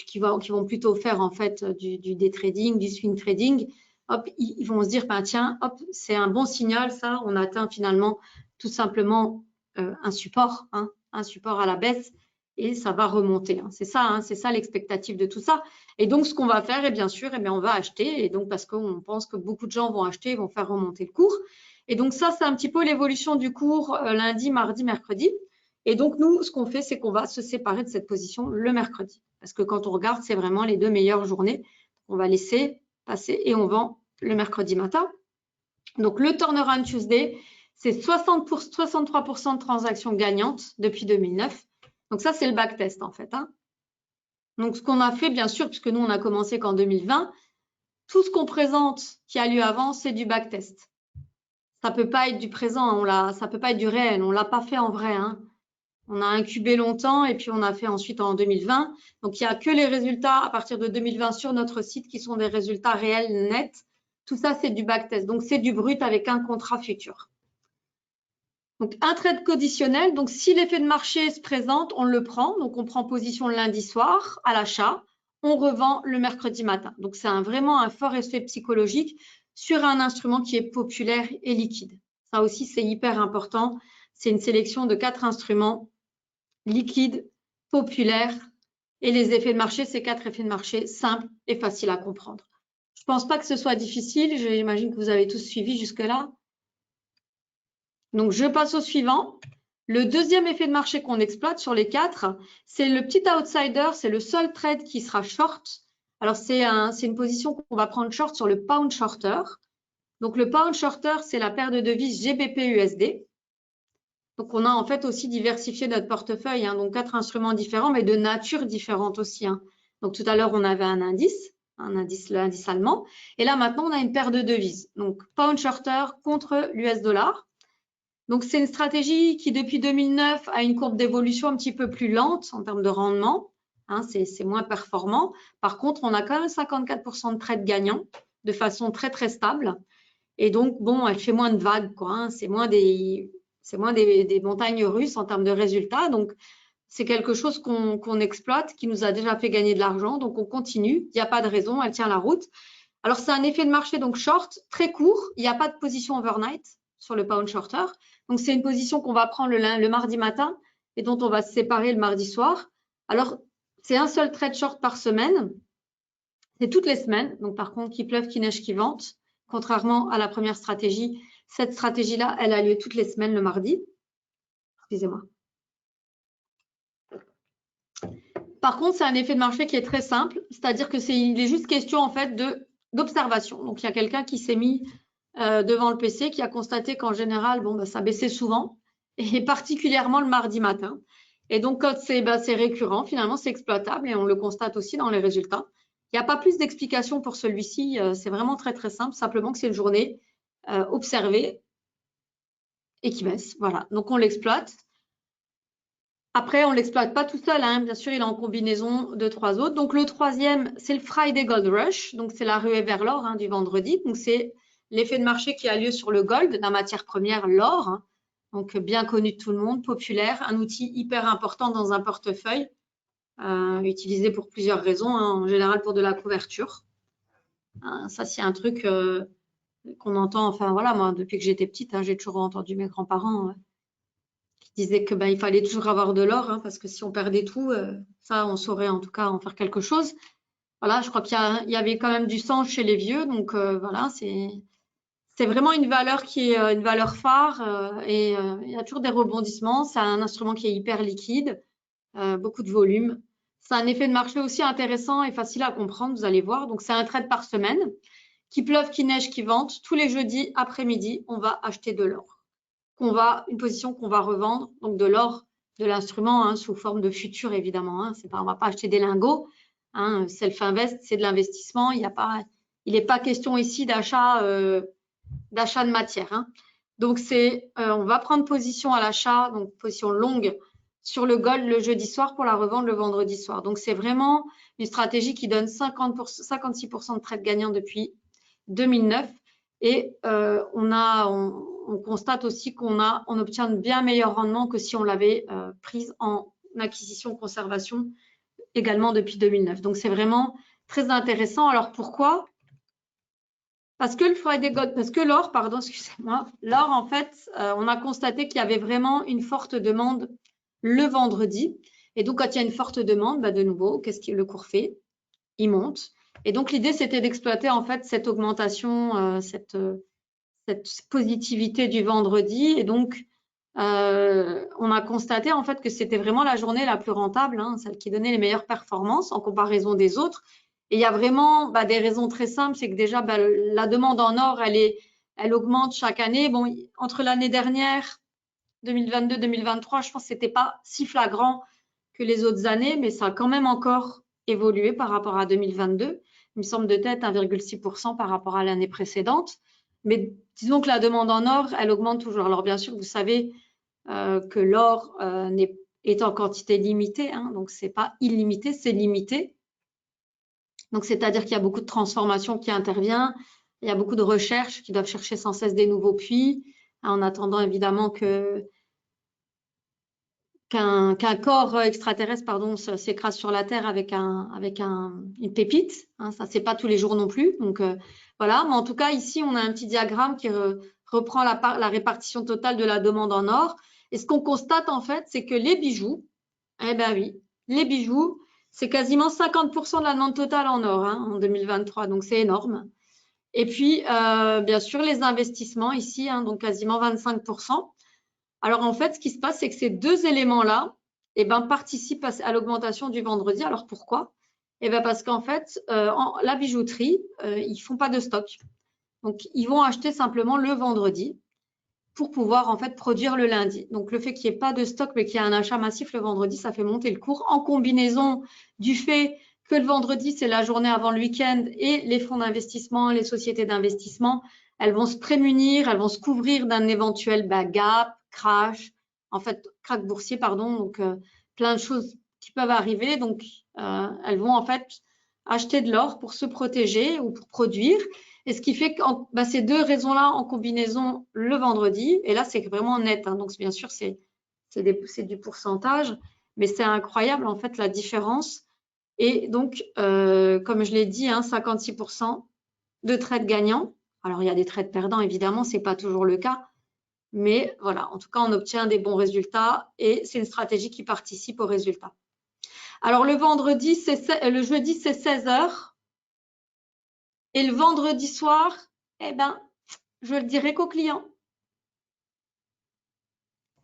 qui vont plutôt faire en fait du day trading, du swing trading. Hop, ils vont se dire, ben, tiens, hop, c'est un bon signal ça, on atteint finalement tout simplement un support à la baisse. Et ça va remonter. Hein. C'est ça l'expectative de tout ça. Et donc, ce qu'on va faire, et bien sûr, on va acheter. Et donc, parce qu'on pense que beaucoup de gens vont acheter, vont faire remonter le cours. Et donc, ça, c'est un petit peu l'évolution du cours lundi, mardi, mercredi. Et donc, nous, ce qu'on fait, c'est qu'on va se séparer de cette position le mercredi. Parce que quand on regarde, c'est vraiment les deux meilleures journées. On va laisser passer et on vend le mercredi matin. Donc, le turnaround Tuesday, c'est 63% de transactions gagnantes depuis 2009. Donc ça, c'est le backtest en fait. Hein. Donc ce qu'on a fait, bien sûr, puisque nous, on a commencé qu'en 2020, tout ce qu'on présente qui a lieu avant, c'est du backtest. Ça ne peut pas être du présent, ça ne peut pas être du réel, on ne l'a pas fait en vrai. Hein. On a incubé longtemps et puis on a fait ensuite en 2020. Donc il n'y a que les résultats à partir de 2020 sur notre site qui sont des résultats réels, nets. Tout ça, c'est du backtest. Donc c'est du brut avec un contrat futur. Donc, un trade conditionnel, donc si l'effet de marché se présente, on le prend. Donc, on prend position le lundi soir à l'achat, on revend le mercredi matin. Donc, c'est vraiment un fort effet psychologique sur un instrument qui est populaire et liquide. Ça aussi, c'est hyper important. C'est une sélection de 4 instruments liquides, populaires. Et les effets de marché, c'est 4 effets de marché simples et faciles à comprendre. Je ne pense pas que ce soit difficile. J'imagine que vous avez tous suivi jusque-là. Donc, je passe au suivant. Le deuxième effet de marché qu'on exploite sur les 4, c'est le petit outsider, c'est le seul trade qui sera short. Alors, c'est une position qu'on va prendre short sur le pound shorter. Donc, le pound shorter, c'est la paire de devises GBP-USD. Donc, on a en fait aussi diversifié notre portefeuille. Hein, donc, 4 instruments différents, mais de nature différente aussi. Hein. Donc, tout à l'heure, on avait l'indice allemand. Et là, maintenant, on a une paire de devises. Donc, pound shorter contre l'US dollar. Donc, c'est une stratégie qui, depuis 2009, a une courbe d'évolution un petit peu plus lente en termes de rendement. Hein, c'est moins performant. Par contre, on a quand même 54% de trades gagnants de façon très, très stable. Et donc, bon, elle fait moins de vagues, quoi. Hein, c'est moins des montagnes russes en termes de résultats. Donc, c'est quelque chose qu'on exploite, qui nous a déjà fait gagner de l'argent. Donc, on continue. Il n'y a pas de raison. Elle tient la route. Alors, c'est un effet de marché donc short, très court. Il n'y a pas de position overnight sur le pound shorter. Donc, c'est une position qu'on va prendre le mardi matin et dont on va se séparer le mardi soir. Alors, c'est un seul trade short par semaine. C'est toutes les semaines. Donc, par contre, qu'il pleuve, qu'il neige, qu'il vente. Contrairement à la première stratégie, cette stratégie-là, elle a lieu toutes les semaines le mardi. Excusez-moi. Par contre, c'est un effet de marché qui est très simple, c'est-à-dire que il est juste question en fait d'observation. Donc, il y a quelqu'un qui s'est mis devant le PC, qui a constaté qu'en général, bon, bah, ça baissait souvent, et particulièrement le mardi matin. Et donc, quand c'est récurrent, finalement, c'est exploitable, et on le constate aussi dans les résultats. Il n'y a pas plus d'explication pour celui-ci, c'est vraiment très, très simple, simplement que c'est une journée observée et qui baisse. Voilà, donc on l'exploite. Après, on ne l'exploite pas tout seul, hein. Bien sûr, il est en combinaison de 3 autres. Donc, le troisième, c'est le Friday Gold Rush. Donc, c'est la ruée vers l'or du vendredi. Donc, c'est l'effet de marché qui a lieu sur le gold, la matière première, l'or. Hein. Donc, bien connu de tout le monde, populaire, un outil hyper important dans un portefeuille, utilisé pour plusieurs raisons, hein, en général pour de la couverture. Ça, c'est un truc qu'on entend, enfin voilà, moi, depuis que j'étais petite, hein, j'ai toujours entendu mes grands-parents disait que il fallait toujours avoir de l'or, hein, parce que si on perdait tout, ça, on saurait en tout cas en faire quelque chose. Voilà, je crois qu'il y avait quand même du sang chez les vieux, donc voilà, c'est vraiment une valeur qui est une valeur phare et il y a toujours des rebondissements. C'est un instrument qui est hyper liquide, beaucoup de volume. C'est un effet de marché aussi intéressant et facile à comprendre, vous allez voir. Donc, c'est un trade par semaine. Qu'il pleuve, qu'il neige, qu'il vente, tous les jeudis après-midi, on va acheter de l'or. Une position qu'on va revendre, donc de l'or, de l'instrument, hein, sous forme de futur évidemment. Hein, on ne va pas acheter des lingots. Hein, Self-invest, c'est de l'investissement. Il n'est pas question ici d'achat de matière. Hein. Donc, on va prendre position à l'achat, donc position longue sur le gold le jeudi soir pour la revendre le vendredi soir. Donc, c'est vraiment une stratégie qui donne 56% de trades gagnants depuis 2009. Et on constate aussi qu'on obtient de bien meilleurs rendements que si on l'avait prise en acquisition conservation également depuis 2009. Donc, c'est vraiment très intéressant. Alors, pourquoi? Parce que l'or, pardon, excusez-moi, l'or, en fait, on a constaté qu'il y avait vraiment une forte demande le vendredi. Et donc, quand il y a une forte demande, de nouveau, qu'est-ce que le cours fait? Il monte. Et donc, l'idée, c'était d'exploiter en fait cette augmentation, cette positivité du vendredi. Et donc, on a constaté en fait que c'était vraiment la journée la plus rentable, hein, celle qui donnait les meilleures performances en comparaison des autres. Et il y a vraiment des raisons très simples, c'est que déjà, la demande en or, elle augmente chaque année. Bon, entre l'année dernière, 2022-2023, je pense que ce n'était pas si flagrant que les autres années, mais ça a quand même encore évolué par rapport à 2022. Il me semble de tête 1,6% par rapport à l'année précédente. Mais disons que la demande en or, elle augmente toujours. Alors bien sûr, vous savez que l'or est en quantité limitée, hein, donc c'est pas illimité, c'est limité. Donc c'est-à-dire qu'il y a beaucoup de transformations qui interviennent, il y a beaucoup de recherches qui doivent chercher sans cesse des nouveaux puits, en attendant évidemment qu'un corps extraterrestre s'écrase sur la Terre avec une pépite. Hein, ça, c'est pas tous les jours non plus. Donc, voilà. Mais en tout cas, ici, on a un petit diagramme qui reprend la répartition totale de la demande en or. Et ce qu'on constate, en fait, c'est que les bijoux, eh ben oui, les bijoux, c'est quasiment 50% de la demande totale en or en 2023. Donc, c'est énorme. Et puis, bien sûr, les investissements ici, donc quasiment 25%. Alors, en fait, ce qui se passe, c'est que ces deux éléments-là participent à l'augmentation du vendredi. Alors, pourquoi? Parce qu'en fait, la bijouterie, ils ne font pas de stock. Donc, ils vont acheter simplement le vendredi pour pouvoir en fait produire le lundi. Donc, le fait qu'il n'y ait pas de stock, mais qu'il y ait un achat massif le vendredi, ça fait monter le cours en combinaison du fait que le vendredi, c'est la journée avant le week-end et les fonds d'investissement, les sociétés d'investissement, elles vont se prémunir, elles vont se couvrir d'un éventuel gap, crash, en fait, crack boursier, pardon, donc plein de choses qui peuvent arriver. Donc, elles vont en fait acheter de l'or pour se protéger ou pour produire. Et ce qui fait que ces deux raisons-là en combinaison le vendredi, et là, c'est vraiment net. Hein, donc, bien sûr, c'est du pourcentage, mais c'est incroyable, en fait, la différence. Et donc, comme je l'ai dit, 56% de trades gagnants. Alors, il y a des trades perdants, évidemment, ce n'est pas toujours le cas. Mais voilà, en tout cas, on obtient des bons résultats et c'est une stratégie qui participe aux résultats. Alors, le jeudi, c'est 16h. Et le vendredi soir, eh ben, je le dirai qu'au client.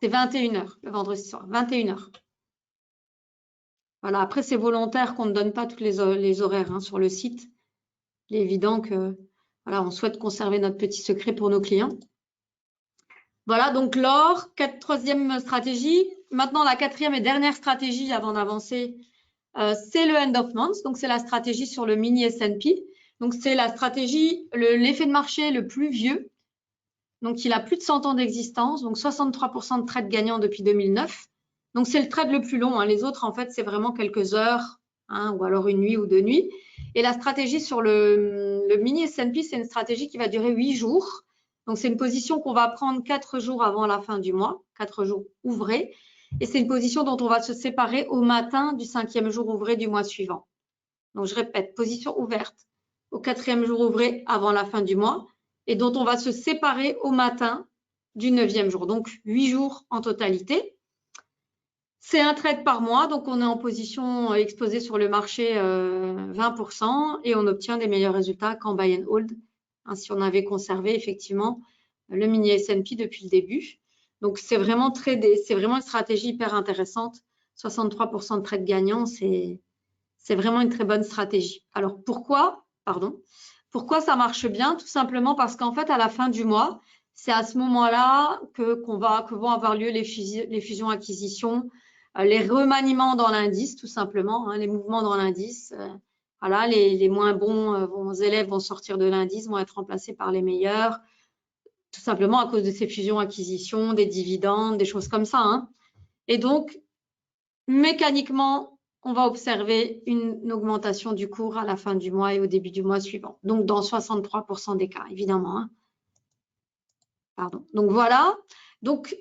C'est 21h le vendredi soir, 21h. Voilà, après, c'est volontaire qu'on ne donne pas tous les horaires hein, sur le site. Il est évident que voilà, on souhaite conserver notre petit secret pour nos clients. Voilà, donc l'or, troisième stratégie. Maintenant, la quatrième et dernière stratégie avant d'avancer, c'est le end of month. Donc, c'est la stratégie sur le mini S&P. Donc, c'est la stratégie, l'effet de marché le plus vieux. Donc, il a plus de 100 ans d'existence. Donc, 63% de trades gagnants depuis 2009. Donc, c'est le trade le plus long. Hein. Les autres, en fait, c'est vraiment quelques heures hein, ou alors une nuit ou 2 nuits. Et la stratégie sur le mini S&P, c'est une stratégie qui va durer 8 jours. Donc, c'est une position qu'on va prendre 4 jours avant la fin du mois, 4 jours ouvrés. Et c'est une position dont on va se séparer au matin du 5e jour ouvré du mois suivant. Donc, je répète, position ouverte au 4e jour ouvré avant la fin du mois et dont on va se séparer au matin du 9e jour. Donc, 8 jours en totalité. C'est un trade par mois, donc on est en position exposée sur le marché 20% et on obtient des meilleurs résultats qu'en buy and hold, hein, si on avait conservé effectivement le mini S&P depuis le début. Donc c'est vraiment une stratégie hyper intéressante. 63% de trades gagnants, c'est vraiment une très bonne stratégie. Alors pourquoi ça marche bien? Tout simplement parce qu'en fait, à la fin du mois, c'est à ce moment-là que vont avoir lieu les fusions-acquisitions, les remaniements dans l'indice, tout simplement, hein, les mouvements dans l'indice. Voilà, les moins bons élèves vont sortir de l'indice, vont être remplacés par les meilleurs, tout simplement à cause de ces fusions-acquisitions, des dividendes, des choses comme ça. Hein. Et donc, mécaniquement, on va observer une augmentation du cours à la fin du mois et au début du mois suivant. Donc, dans 63% des cas, évidemment. Hein. Pardon. Donc, voilà. Donc,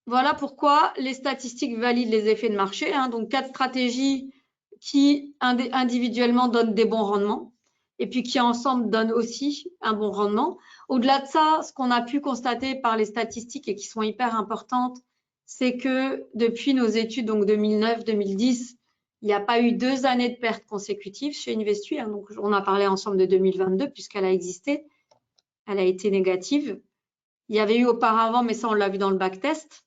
voilà pourquoi les statistiques valident les effets de marché. Hein. Donc, 4 stratégies qui individuellement donnent des bons rendements et puis qui ensemble donnent aussi un bon rendement. Au-delà de ça, ce qu'on a pu constater par les statistiques et qui sont hyper importantes, c'est que depuis nos études, donc 2009-2010, il n'y a pas eu 2 années de pertes consécutives chez Investui. Hein. Donc, on a parlé ensemble de 2022 puisqu'elle a existé. Elle a été négative. Il y avait eu auparavant, mais ça, on l'a vu dans le backtest,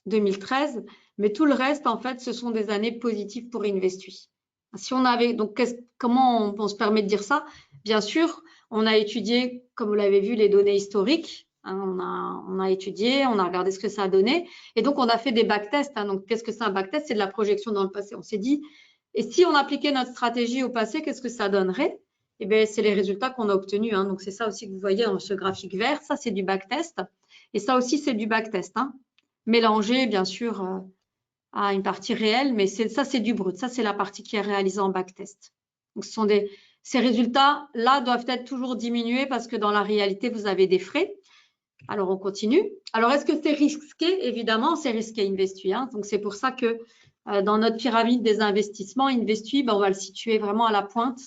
2013. Mais tout le reste, en fait, ce sont des années positives pour Investui. Si on avait, donc, comment on se permet de dire ça? Bien sûr, on a étudié, comme vous l'avez vu, les données historiques. Hein, on a étudié, on a regardé ce que ça a donné. Et donc, on a fait des backtests. Hein, donc, qu'est-ce que c'est un backtest? C'est de la projection dans le passé. On s'est dit, et si on appliquait notre stratégie au passé, qu'est-ce que ça donnerait? Eh bien, c'est les résultats qu'on a obtenus. Hein. Donc, c'est ça aussi que vous voyez dans ce graphique vert. Ça, c'est du backtest. Et ça aussi, c'est du backtest. Hein. Mélangé, bien sûr, à une partie réelle, mais ça, c'est du brut. Ça, c'est la partie qui est réalisée en backtest. Donc, ces résultats-là doivent être toujours diminués parce que dans la réalité, vous avez des frais. Alors, on continue. Alors, est-ce que c'est risqué? Évidemment, c'est risqué Investui. Hein. Donc, c'est pour ça que dans notre pyramide des investissements, Investui, on va le situer vraiment à la pointe.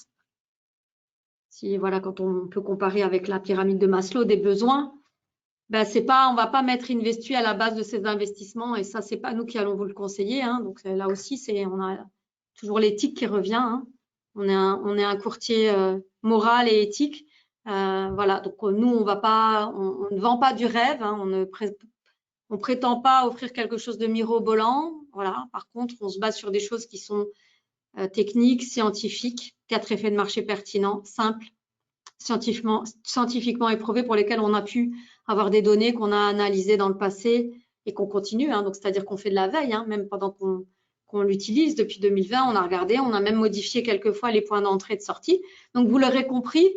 Si, voilà, quand on peut comparer avec la pyramide de Maslow des besoins, on ne va pas mettre Investui à la base de ces investissements et ça, c'est pas nous qui allons vous le conseiller. Hein. Donc là aussi, on a toujours l'éthique qui revient. Hein. On est un courtier moral et éthique. Voilà, donc nous, on ne vend pas du rêve. Hein. On prétend pas offrir quelque chose de mirobolant. Voilà. Par contre, on se base sur des choses qui sont techniques, scientifiques, 4 effets de marché pertinents, simples, scientifiquement éprouvés pour lesquels on a pu avoir des données qu'on a analysées dans le passé et qu'on continue. Hein. Donc, c'est-à-dire qu'on fait de la veille, hein, même pendant qu'on l'utilise. Depuis 2020, on a regardé, on a même modifié quelquefois les points d'entrée et de sortie. Donc, vous l'aurez compris,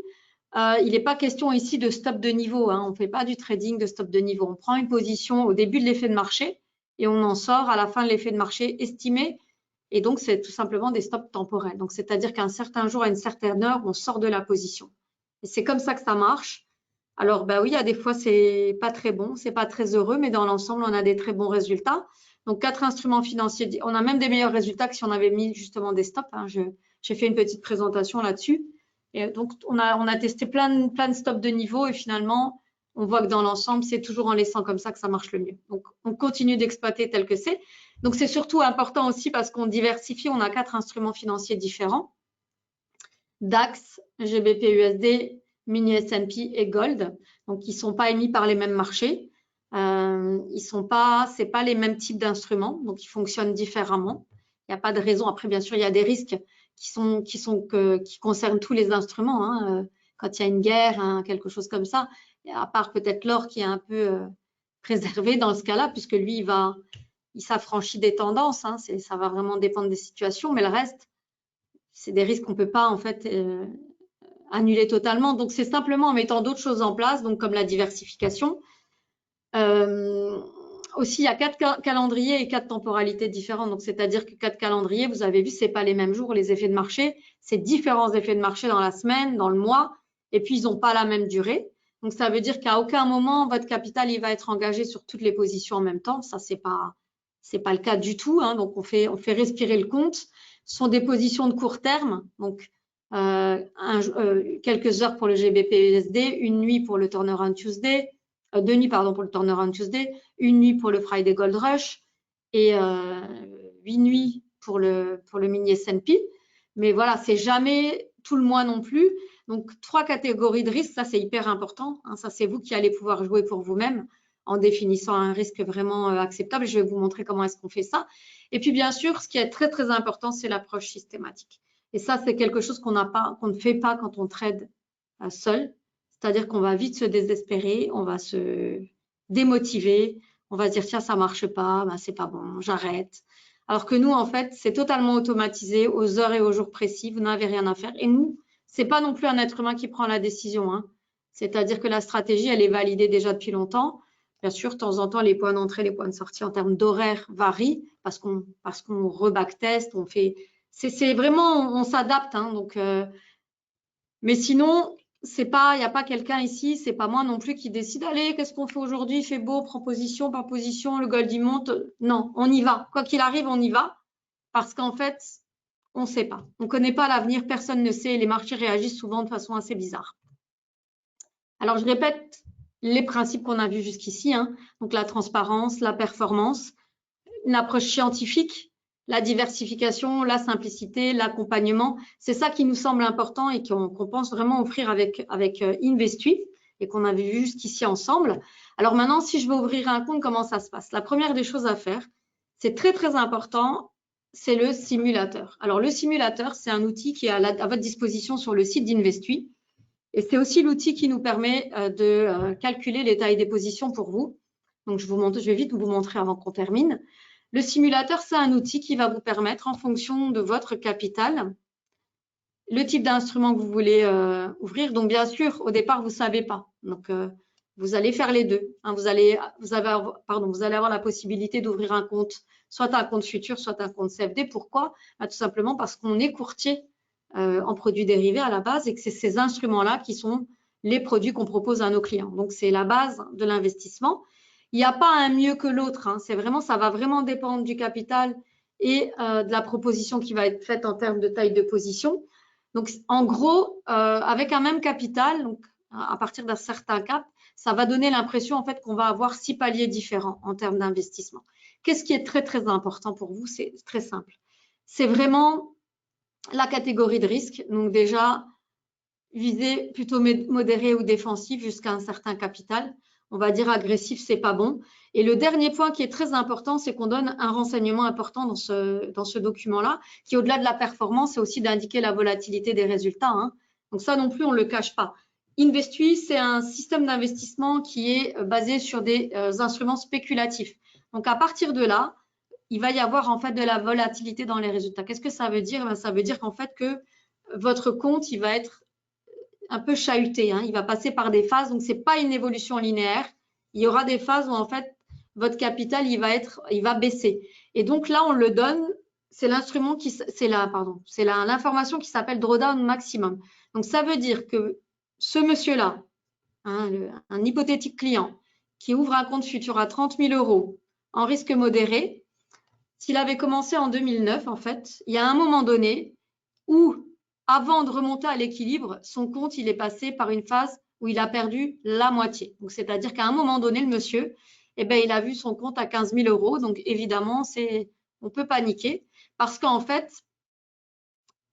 il n'est pas question ici de stop de niveau. Hein. On ne fait pas du trading de stop de niveau. On prend une position au début de l'effet de marché et on en sort à la fin de l'effet de marché estimé. Et donc, c'est tout simplement des stops temporels. Donc, c'est-à-dire qu'à un certain jour, à une certaine heure, on sort de la position. Et c'est comme ça que ça marche. Alors, oui, il y a des fois, c'est pas très bon, c'est pas très heureux, mais dans l'ensemble, on a des très bons résultats. Donc, 4 instruments financiers, on a même des meilleurs résultats que si on avait mis justement des stops. Hein. J'ai fait une petite présentation là-dessus. Et donc, on a testé plein de stops de niveau et finalement, on voit que dans l'ensemble, c'est toujours en laissant comme ça que ça marche le mieux. Donc, on continue d'exploiter tel que c'est. Donc, c'est surtout important aussi parce qu'on diversifie, on a 4 instruments financiers différents. DAX, GBP/USD, mini S&P et Gold. Donc, ils ne sont pas émis par les mêmes marchés. C'est pas les mêmes types d'instruments, donc ils fonctionnent différemment. Il n'y a pas de raison. Après, bien sûr, il y a des risques qui concernent tous les instruments. Hein. Quand il y a une guerre, hein, quelque chose comme ça, à part peut-être l'or qui est un peu préservé dans ce cas-là, puisque lui, il s'affranchit des tendances. Hein. Ça va vraiment dépendre des situations, mais le reste, c'est des risques qu'on ne peut pas en fait annuler totalement. Donc, c'est simplement en mettant d'autres choses en place, donc comme la diversification. Aussi, il y a 4 calendriers et 4 temporalités différentes. Donc, c'est-à-dire que 4 calendriers, vous avez vu, c'est pas les mêmes jours, les effets de marché. C'est différents effets de marché dans la semaine, dans le mois, et puis ils n'ont pas la même durée. Donc, ça veut dire qu'à aucun moment, votre capital, il va être engagé sur toutes les positions en même temps. Ça, c'est pas le cas du tout. Hein. Donc, on fait respirer le compte. Ce sont des positions de court terme. Donc, quelques heures pour le GBP/USD, une nuit pour le Turnaround Tuesday, 2 nuits pardon pour le Turnaround Tuesday, une nuit pour le Friday Gold Rush et 8 nuits pour le mini S&P. Mais voilà, c'est jamais tout le mois non plus. Donc 3 catégories de risques, ça c'est hyper important. Hein, ça c'est vous qui allez pouvoir jouer pour vous-même en définissant un risque vraiment acceptable. Je vais vous montrer comment est-ce qu'on fait ça. Et puis bien sûr, ce qui est très très important, c'est l'approche systématique. Et ça, c'est quelque chose qu'on ne fait pas quand on trade seul. C'est-à-dire qu'on va vite se désespérer, on va se démotiver, on va se dire tiens, ça marche pas, ben, c'est pas bon, j'arrête. Alors que nous, en fait, c'est totalement automatisé aux heures et aux jours précis, vous n'avez rien à faire. Et nous, c'est pas non plus un être humain qui prend la décision. Hein. C'est-à-dire que la stratégie, elle est validée déjà depuis longtemps. Bien sûr, de temps en temps, les points d'entrée, les points de sortie en termes d'horaire varient parce qu'on rebackteste, on fait. C'est vraiment, on s'adapte. Hein, donc, mais sinon, il n'y a pas quelqu'un ici, c'est pas moi non plus qui décide, allez, qu'est-ce qu'on fait aujourd'hui, il fait beau, prends position par position, le gold il monte. Non, on y va. Quoi qu'il arrive, on y va. Parce qu'en fait, on ne sait pas. On ne connaît pas l'avenir, personne ne sait. Les marchés réagissent souvent de façon assez bizarre. Alors, je répète les principes qu'on a vus jusqu'ici. Hein. Donc, la transparence, la performance, une approche scientifique, la diversification, la simplicité, l'accompagnement. C'est ça qui nous semble important et qu'on pense vraiment offrir avec Investui et qu'on avait vu jusqu'ici ensemble. Alors maintenant, si je veux ouvrir un compte, comment ça se passe? La première des choses à faire, c'est très, très important, c'est le simulateur. Alors, le simulateur, c'est un outil qui est à votre disposition sur le site d'Investui. Et c'est aussi l'outil qui nous permet de calculer les tailles des positions pour vous. Donc, je vais vite vous montrer avant qu'on termine. Le simulateur, c'est un outil qui va vous permettre, en fonction de votre capital, le type d'instrument que vous voulez ouvrir. Donc, bien sûr, au départ, vous ne savez pas. Donc, vous allez faire les deux. Hein. Vous allez avoir la possibilité d'ouvrir un compte, soit un compte futur, soit un compte CFD. Pourquoi? Tout simplement parce qu'on est courtier en produits dérivés à la base et que c'est ces instruments-là qui sont les produits qu'on propose à nos clients. Donc, c'est la base de l'investissement. Il n'y a pas un mieux que l'autre. Hein. Ça va vraiment dépendre du capital et de la proposition qui va être faite en termes de taille de position. Donc, en gros, avec un même capital, donc à partir d'un certain cap, ça va donner l'impression en fait qu'on va avoir 6 paliers différents en termes d'investissement. Qu'est-ce qui est très, très important pour vous? C'est très simple. C'est vraiment la catégorie de risque. Donc, déjà, viser plutôt modéré ou défensif jusqu'à un certain capital. On va dire agressif, c'est pas bon. Et le dernier point qui est très important, c'est qu'on donne un renseignement important dans ce document-là, qui au-delà de la performance, c'est aussi d'indiquer la volatilité des résultats. Hein. Donc ça non plus, on ne le cache pas. Investui, c'est un système d'investissement qui est basé sur des instruments spéculatifs. Donc à partir de là, il va y avoir en fait de la volatilité dans les résultats. Qu'est-ce que ça veut dire? Ça veut dire qu'en fait que votre compte, il va être un peu chahuté. Hein. Il va passer par des phases, donc ce n'est pas une évolution linéaire. Il y aura des phases où en fait votre capital il va baisser. Et donc là, on le donne, c'est l'instrument c'est l'information qui s'appelle drawdown maximum. Donc ça veut dire que ce monsieur-là, hein, un hypothétique client qui ouvre un compte futur à 30 000 € en risque modéré, s'il avait commencé en 2009, en fait, il y a un moment donné où avant de remonter à l'équilibre, son compte, il est passé par une phase où il a perdu la moitié. Donc, c'est-à-dire qu'à un moment donné, le monsieur, eh ben, il a vu son compte à 15 000 €. Donc, évidemment, on peut paniquer parce qu'en fait,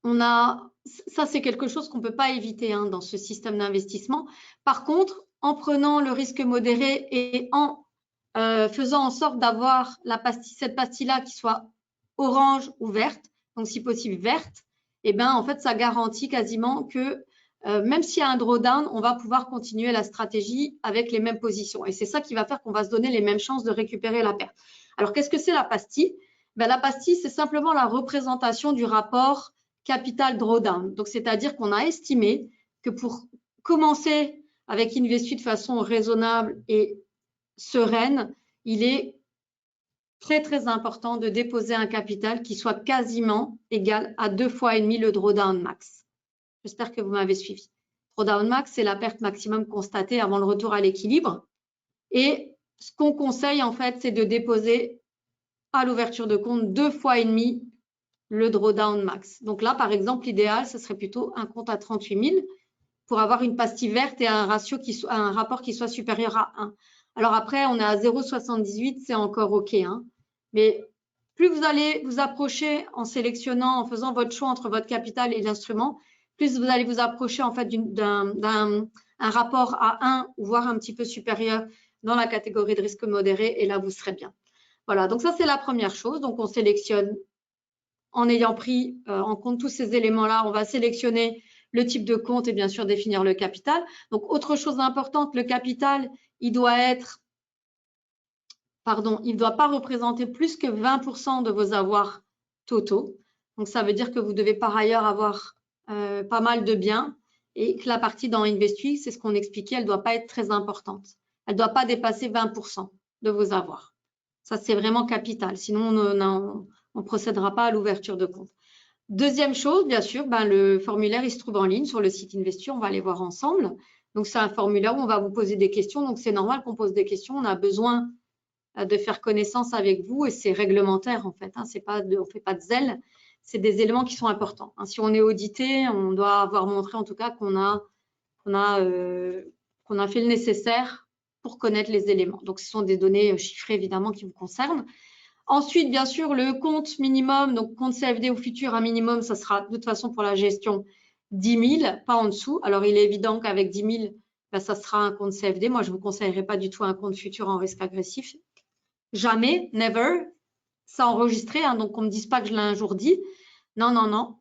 ça c'est quelque chose qu'on ne peut pas éviter hein, dans ce système d'investissement. Par contre, en prenant le risque modéré et en faisant en sorte d'avoir cette pastille-là qui soit orange ou verte, donc si possible verte, et ben en fait ça garantit quasiment que même s'il y a un drawdown, on va pouvoir continuer la stratégie avec les mêmes positions. Et c'est ça qui va faire qu'on va se donner les mêmes chances de récupérer la perte. Alors qu'est-ce que c'est la pastille? Ben, la pastille, c'est simplement la représentation du rapport capital drawdown. Donc c'est-à-dire qu'on a estimé que pour commencer avec Investu de façon raisonnable et sereine, il est très, très important de déposer un capital qui soit quasiment égal à 2,5 fois le drawdown max. J'espère que vous m'avez suivi. Drawdown max, c'est la perte maximum constatée avant le retour à l'équilibre. Et ce qu'on conseille, en fait, c'est de déposer à l'ouverture de compte 2,5 fois le drawdown max. Donc là, par exemple, l'idéal, ce serait plutôt un compte à 38 000 pour avoir une pastille verte et un rapport qui soit supérieur à 1. Alors après, on est à 0,78, c'est encore OK. Hein. Mais plus vous allez vous approcher en sélectionnant, en faisant votre choix entre votre capital et l'instrument, plus vous allez vous approcher en fait d'un rapport à 1 ou voire un petit peu supérieur dans la catégorie de risque modéré et là, vous serez bien. Voilà, donc ça, c'est la première chose. Donc, on sélectionne en ayant pris en compte tous ces éléments-là, on va sélectionner le type de compte et bien sûr définir le capital. Donc, autre chose importante, le capital, il ne doit pas représenter plus que 20% de vos avoirs totaux. Donc, ça veut dire que vous devez par ailleurs avoir pas mal de biens et que la partie dans Investu, c'est ce qu'on expliquait, elle ne doit pas être très importante. Elle ne doit pas dépasser 20% de vos avoirs. Ça, c'est vraiment capital. Sinon, on ne procédera pas à l'ouverture de compte. Deuxième chose, bien sûr, le formulaire, il se trouve en ligne sur le site Investu. On va aller voir ensemble. Donc, c'est un formulaire où on va vous poser des questions. Donc, c'est normal qu'on pose des questions. On a besoin de faire connaissance avec vous et c'est réglementaire, en fait. Hein. On ne fait pas de zèle. C'est des éléments qui sont importants. Hein. Si on est audité, on doit avoir montré, en tout cas, qu'on a fait le nécessaire pour connaître les éléments. Donc, ce sont des données chiffrées, évidemment, qui vous concernent. Ensuite, bien sûr, le compte minimum, donc compte CFD au futur, un minimum, ça sera de toute façon pour la gestion 10 000, pas en dessous. Alors, il est évident qu'avec 10 000, ça sera un compte CFD. Moi, je ne vous conseillerais pas du tout un compte futur en risque agressif. Jamais, never. Ça enregistré, hein, donc on ne me dise pas que je l'ai un jour dit. Non, non, non.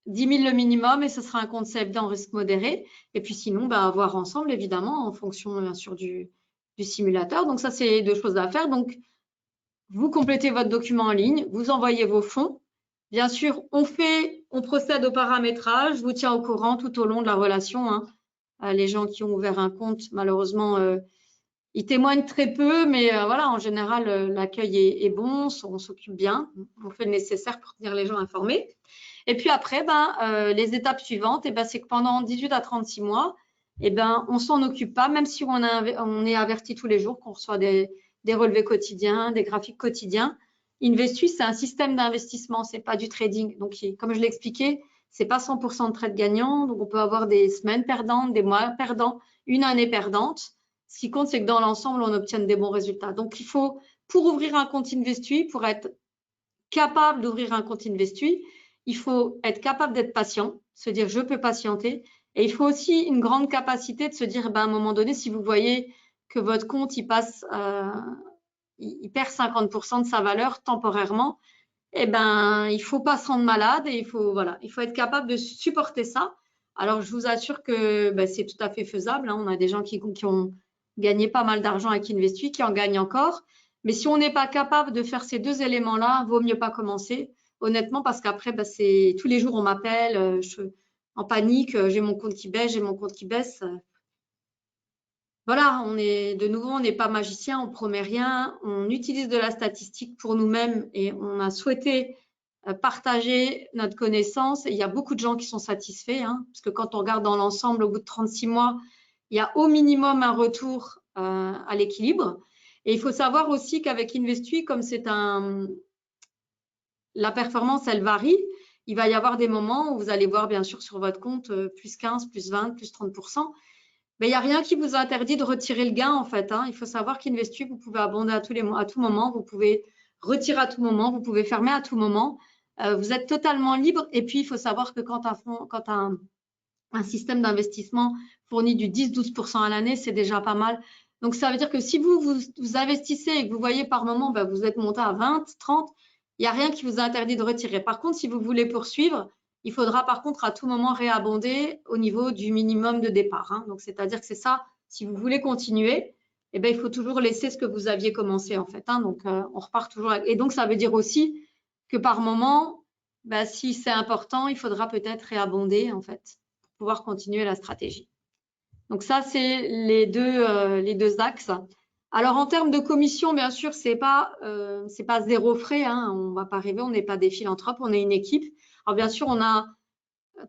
10 000 le minimum et ce sera un compte CFD en risque modéré. Et puis sinon, à voir ensemble, évidemment, en fonction bien sûr du simulateur. Donc ça, c'est deux choses à faire. Donc, vous complétez votre document en ligne, vous envoyez vos fonds. Bien sûr, on procède au paramétrage, je vous tiens au courant tout au long de la relation. Hein. Les gens qui ont ouvert un compte, malheureusement, ils témoignent très peu, mais voilà, en général, l'accueil est bon, on s'occupe bien, on fait le nécessaire pour tenir les gens informés. Et puis après, les étapes suivantes, c'est que pendant 18 à 36 mois, on ne s'en occupe pas, même si on est averti tous les jours qu'on reçoit des relevés quotidiens, des graphiques quotidiens. Investu, c'est un système d'investissement, ce n'est pas du trading. Donc, comme je l'ai expliqué, ce n'est pas 100% de trade gagnant. Donc, on peut avoir des semaines perdantes, des mois perdants, une année perdante. Ce qui compte, c'est que dans l'ensemble, on obtienne des bons résultats. Donc, il faut, pour ouvrir un compte Investu, pour être capable d'ouvrir un compte Investu, il faut être capable d'être patient, se dire je peux patienter. Et il faut aussi une grande capacité de se dire, à un moment donné, si vous voyez que votre compte, il perd 50% de sa valeur temporairement, il ne faut pas se rendre malade et il faut être capable de supporter ça. Alors, je vous assure que c'est tout à fait faisable. Hein. On a des gens qui ont gagné pas mal d'argent avec Investu, qui en gagnent encore. Mais si on n'est pas capable de faire ces deux éléments-là, vaut mieux pas commencer, honnêtement, parce qu'après, tous les jours, on m'appelle, je suis en panique, j'ai mon compte qui baisse, j'ai mon compte qui baisse. Voilà, on n'est pas magicien, on promet rien, on utilise de la statistique pour nous-mêmes et on a souhaité partager notre connaissance. Et il y a beaucoup de gens qui sont satisfaits, hein, parce que quand on regarde dans l'ensemble, au bout de 36 mois, il y a au minimum un retour à l'équilibre. Et il faut savoir aussi qu'avec Investu, comme la performance, elle varie, il va y avoir des moments où vous allez voir, bien sûr, sur votre compte, plus 15, plus 20, plus 30%. Mais il n'y a rien qui vous interdit de retirer le gain, en fait. Hein. Il faut savoir qu'Investu, vous pouvez abonder à tout moment, vous pouvez retirer à tout moment, vous pouvez fermer à tout moment. Vous êtes totalement libre. Et puis, il faut savoir que quand un système d'investissement fournit du 10-12% à l'année, c'est déjà pas mal. Donc, ça veut dire que si vous investissez et que vous voyez par moment, ben, vous êtes monté à 20, 30, il n'y a rien qui vous interdit de retirer. Par contre, si vous voulez poursuivre, il faudra par contre à tout moment réabonder au niveau du minimum de départ. Hein. Donc, c'est-à-dire que c'est ça, si vous voulez continuer, eh bien, il faut toujours laisser ce que vous aviez commencé en fait. Hein. Donc, on repart toujours. Et donc, ça veut dire aussi que par moment, ben, si c'est important, il faudra peut-être réabonder en fait pour pouvoir continuer la stratégie. Donc, ça, c'est les deux axes. Alors, en termes de commission, bien sûr, c'est pas zéro frais. Hein. On ne va pas rêver, on n'est pas des philanthropes, on est une équipe. Alors, bien sûr, on a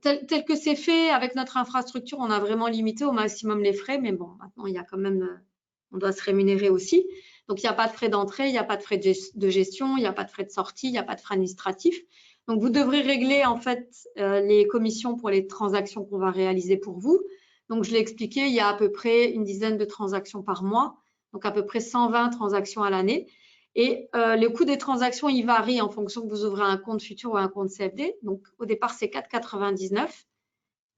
tel que c'est fait avec notre infrastructure, on a vraiment limité au maximum les frais. Mais bon, maintenant, il y a quand même, on doit se rémunérer aussi. Donc, il n'y a pas de frais d'entrée, il n'y a pas de frais de gestion, il n'y a pas de frais de sortie, il n'y a pas de frais administratifs. Donc, vous devrez régler en fait les commissions pour les transactions qu'on va réaliser pour vous. Donc, je l'ai expliqué, il y a à peu près une dizaine de transactions par mois, donc à peu près 120 transactions à l'année. Et le coût des transactions, il varie en fonction que vous ouvrez un compte futur ou un compte CFD. Donc, au départ, c'est 4,99.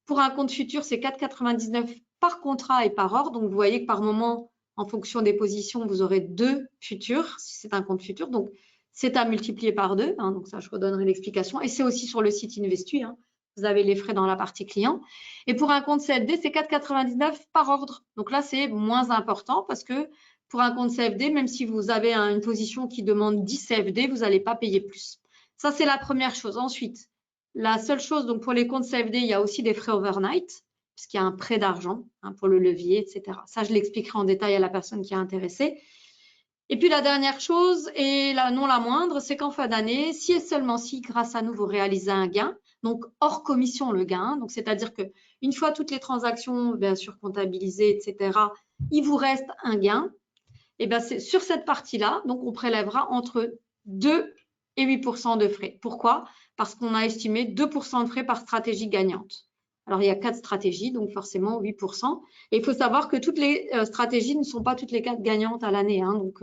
Pour un compte futur, c'est 4,99 par contrat et par ordre. Donc, vous voyez que par moment, en fonction des positions, vous aurez 2 futurs, si c'est un compte futur. Donc, c'est à multiplier par 2. Hein, donc, ça, je redonnerai l'explication. Et c'est aussi sur le site Investu. Hein. Vous avez les frais dans la partie client. Et pour un compte CFD, c'est 4,99 par ordre. Donc là, c'est moins important parce que pour un compte CFD, même si vous avez une position qui demande 10 CFD, vous n'allez pas payer plus. Ça, c'est la première chose. Ensuite, la seule chose, donc pour les comptes CFD, il y a aussi des frais overnight, puisqu'il y a un prêt d'argent hein, pour le levier, etc. Ça, je l'expliquerai en détail à la personne qui est intéressée. Et puis la dernière chose, et non la moindre, c'est qu'en fin d'année, si et seulement si, grâce à nous, vous réalisez un gain, donc hors commission le gain, donc c'est-à-dire que une fois toutes les transactions, bien sûr comptabilisées, etc., il vous reste un gain. Et bien c'est sur cette partie-là, donc on prélèvera entre 2 et 8% de frais. Pourquoi? Parce qu'on a estimé 2% de frais par stratégie gagnante. Alors, il y a 4 stratégies, donc forcément 8%. Et il faut savoir que toutes les stratégies ne sont pas toutes les 4 gagnantes à l'année. Hein. Donc,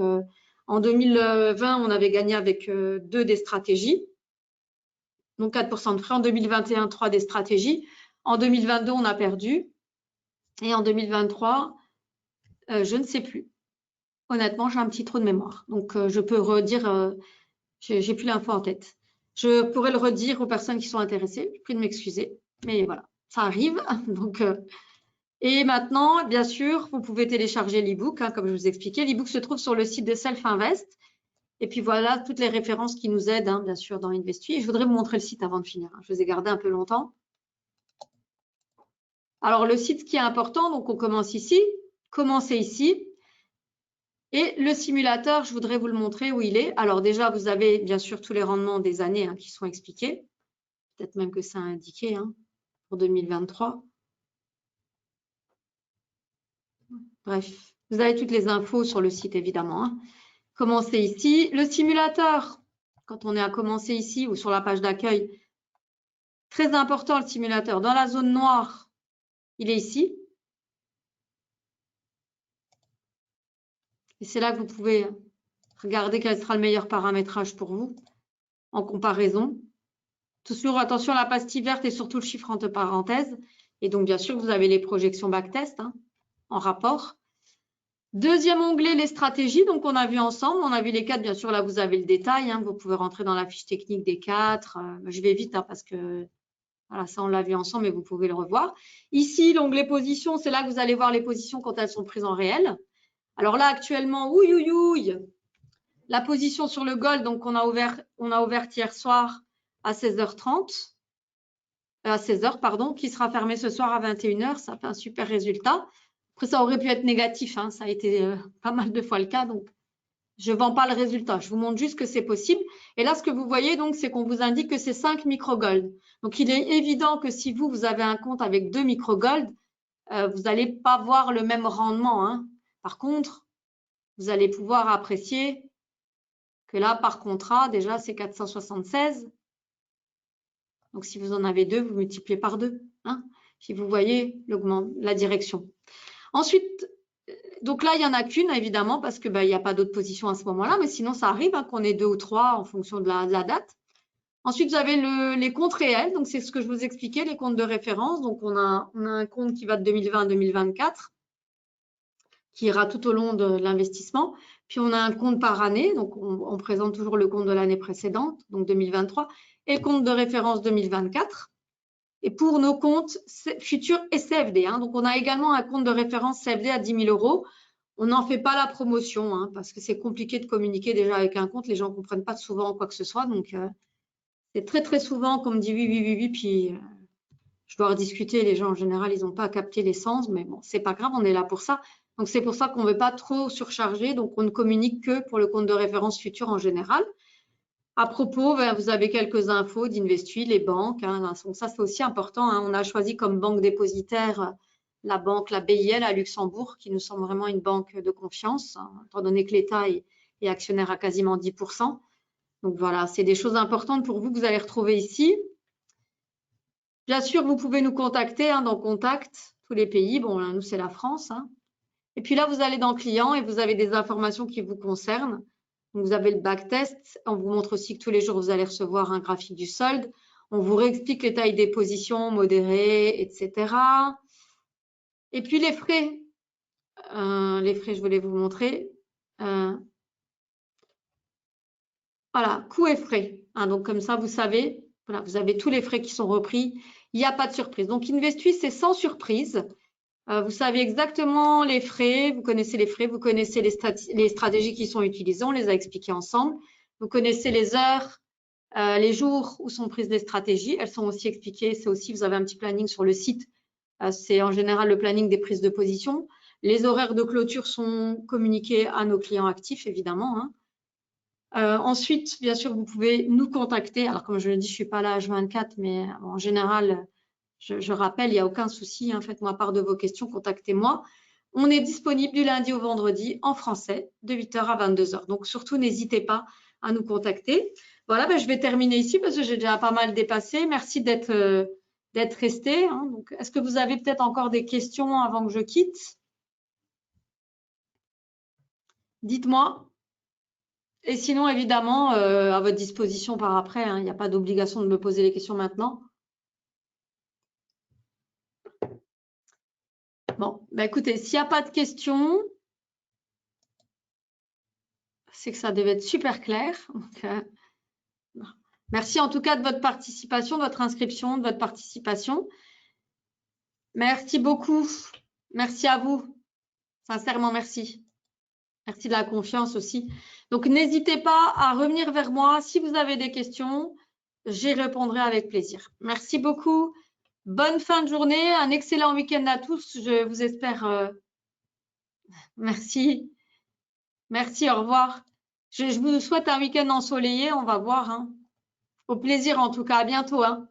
en 2020, on avait gagné avec 2 des stratégies, donc 4% de frais. En 2021, 3 des stratégies. En 2022, on a perdu. Et en 2023, je ne sais plus. Honnêtement, j'ai un petit trou de mémoire. Donc, je peux redire, j'ai plus l'info en tête. Je pourrais le redire aux personnes qui sont intéressées. Je prie de m'excuser. Mais voilà, ça arrive. Donc, et maintenant, bien sûr, vous pouvez télécharger l'e-book, hein, comme je vous expliquais. L'e-book se trouve sur le site de Self Invest. Et puis voilà, toutes les références qui nous aident, hein, bien sûr, dans Investu. Et je voudrais vous montrer le site avant de finir. Hein. Je vous ai gardé un peu longtemps. Alors, le site qui est important, donc on commence ici. Commencez ici. Et le simulateur, je voudrais vous le montrer où il est. Alors déjà, vous avez bien sûr tous les rendements des années hein, qui sont expliqués. Peut-être même que c'est indiqué hein, pour 2023. Bref, vous avez toutes les infos sur le site, évidemment. Hein. Commencez ici. Le simulateur, quand on est à commencer ici ou sur la page d'accueil, très important le simulateur. Dans la zone noire, il est ici. Et c'est là que vous pouvez regarder quel sera le meilleur paramétrage pour vous en comparaison. Toujours attention à la pastille verte et surtout le chiffre entre parenthèses. Et donc, bien sûr, vous avez les projections backtest hein, en rapport. Deuxième onglet, les stratégies. Donc, on a vu ensemble. On a vu les 4. Bien sûr, là, vous avez le détail. Hein, vous pouvez rentrer dans la fiche technique des 4. Je vais vite hein, parce que voilà, ça, on l'a vu ensemble, mais vous pouvez le revoir. Ici, l'onglet position, c'est là que vous allez voir les positions quand elles sont prises en réel. Alors là, actuellement, la position sur le gold, donc on a ouvert hier soir à 16h30. À 16h, pardon, qui sera fermé ce soir à 21h. Ça fait un super résultat. Après, ça aurait pu être négatif. Hein, ça a été pas mal de fois le cas. Donc, je ne vends pas le résultat. Je vous montre juste que c'est possible. Et là, ce que vous voyez, donc, c'est qu'on vous indique que c'est 5 microgold. Donc, il est évident que si vous avez un compte avec 2 microgold, vous n'allez pas voir le même rendement. Hein. Par contre, vous allez pouvoir apprécier que là, par contrat, déjà, c'est 476. Donc, si vous en avez 2, vous multipliez par 2. Hein, si vous voyez la direction. Ensuite, donc là, il n'y en a qu'une, évidemment, parce qu'il n'y a pas d'autres positions à ce moment-là. Mais sinon, ça arrive hein, qu'on ait 2 ou 3 en fonction de la date. Ensuite, vous avez les comptes réels. Donc, c'est ce que je vous expliquais, les comptes de référence. Donc, on a un compte qui va de 2020 à 2024, qui ira tout au long de l'investissement. Puis, on a un compte par année. Donc, on présente toujours le compte de l'année précédente, donc 2023, et le compte de référence 2024. Et pour nos comptes futurs et CFD, hein, donc on a également un compte de référence CFD à 10 000 €. On n'en fait pas la promotion hein, parce que c'est compliqué de communiquer déjà avec un compte. Les gens ne comprennent pas souvent quoi que ce soit. Donc, c'est très souvent qu'on me dit oui, puis je dois rediscuter. Les gens en général, ils n'ont pas capté l'essence, mais bon, c'est pas grave, on est là pour ça. Donc, c'est pour ça qu'on ne veut pas trop surcharger. Donc, on ne communique que pour le compte de référence futur en général. À propos, vous avez quelques infos d'Investui, les banques. Hein, donc ça, c'est aussi important. Hein. On a choisi comme banque dépositaire la banque, la BIL à Luxembourg, qui nous semble vraiment une banque de confiance, hein, étant donné que l'État est actionnaire à quasiment 10%. Donc voilà, c'est des choses importantes pour vous que vous allez retrouver ici. Bien sûr, vous pouvez nous contacter hein, dans Contact, tous les pays. Bon, là, nous, c'est la France. Hein. Et puis là, vous allez dans Clients et vous avez des informations qui vous concernent. Donc, vous avez le backtest. On vous montre aussi que tous les jours, vous allez recevoir un graphique du solde. On vous réexplique les tailles des positions modérées, etc. Et puis, les frais. Je voulais vous montrer. Voilà, coûts et frais. Hein, donc, comme ça, vous savez, voilà, vous avez tous les frais qui sont repris. Il n'y a pas de surprise. Donc, Investuis, c'est sans surprise. Vous savez exactement les frais, vous connaissez les frais, vous connaissez les stratégies qui sont utilisées, on les a expliquées ensemble. Vous connaissez les heures, les jours où sont prises les stratégies, elles sont aussi expliquées, c'est aussi, vous avez un petit planning sur le site, c'est en général le planning des prises de position. Les horaires de clôture sont communiqués à nos clients actifs, évidemment. Hein. Ensuite, bien sûr, vous pouvez nous contacter. Alors, comme je le dis, je ne suis pas là H24, mais en général, je rappelle, il n'y a aucun souci. Hein, faites-moi part de vos questions, contactez-moi. On est disponible du lundi au vendredi en français, de 8h à 22h. Donc, surtout, n'hésitez pas à nous contacter. Voilà, je vais terminer ici parce que j'ai déjà pas mal dépassé. Merci d'être resté. Hein. Donc, est-ce que vous avez peut-être encore des questions avant que je quitte? Dites-moi. Et sinon, évidemment, à votre disposition par après. Hein, il n'y a pas d'obligation de me poser les questions maintenant. Bon, écoutez, s'il n'y a pas de questions, c'est que ça devait être super clair. Donc, merci en tout cas de votre participation, de votre inscription, de votre participation. Merci beaucoup. Merci à vous. Sincèrement, merci. Merci de la confiance aussi. Donc, n'hésitez pas à revenir vers moi si vous avez des questions. J'y répondrai avec plaisir. Merci beaucoup. Bonne fin de journée. Un excellent week-end à tous. Je vous espère. Merci. Merci. Au revoir. Je vous souhaite un week-end ensoleillé. On va voir. Hein. Au plaisir en tout cas. À bientôt. Hein.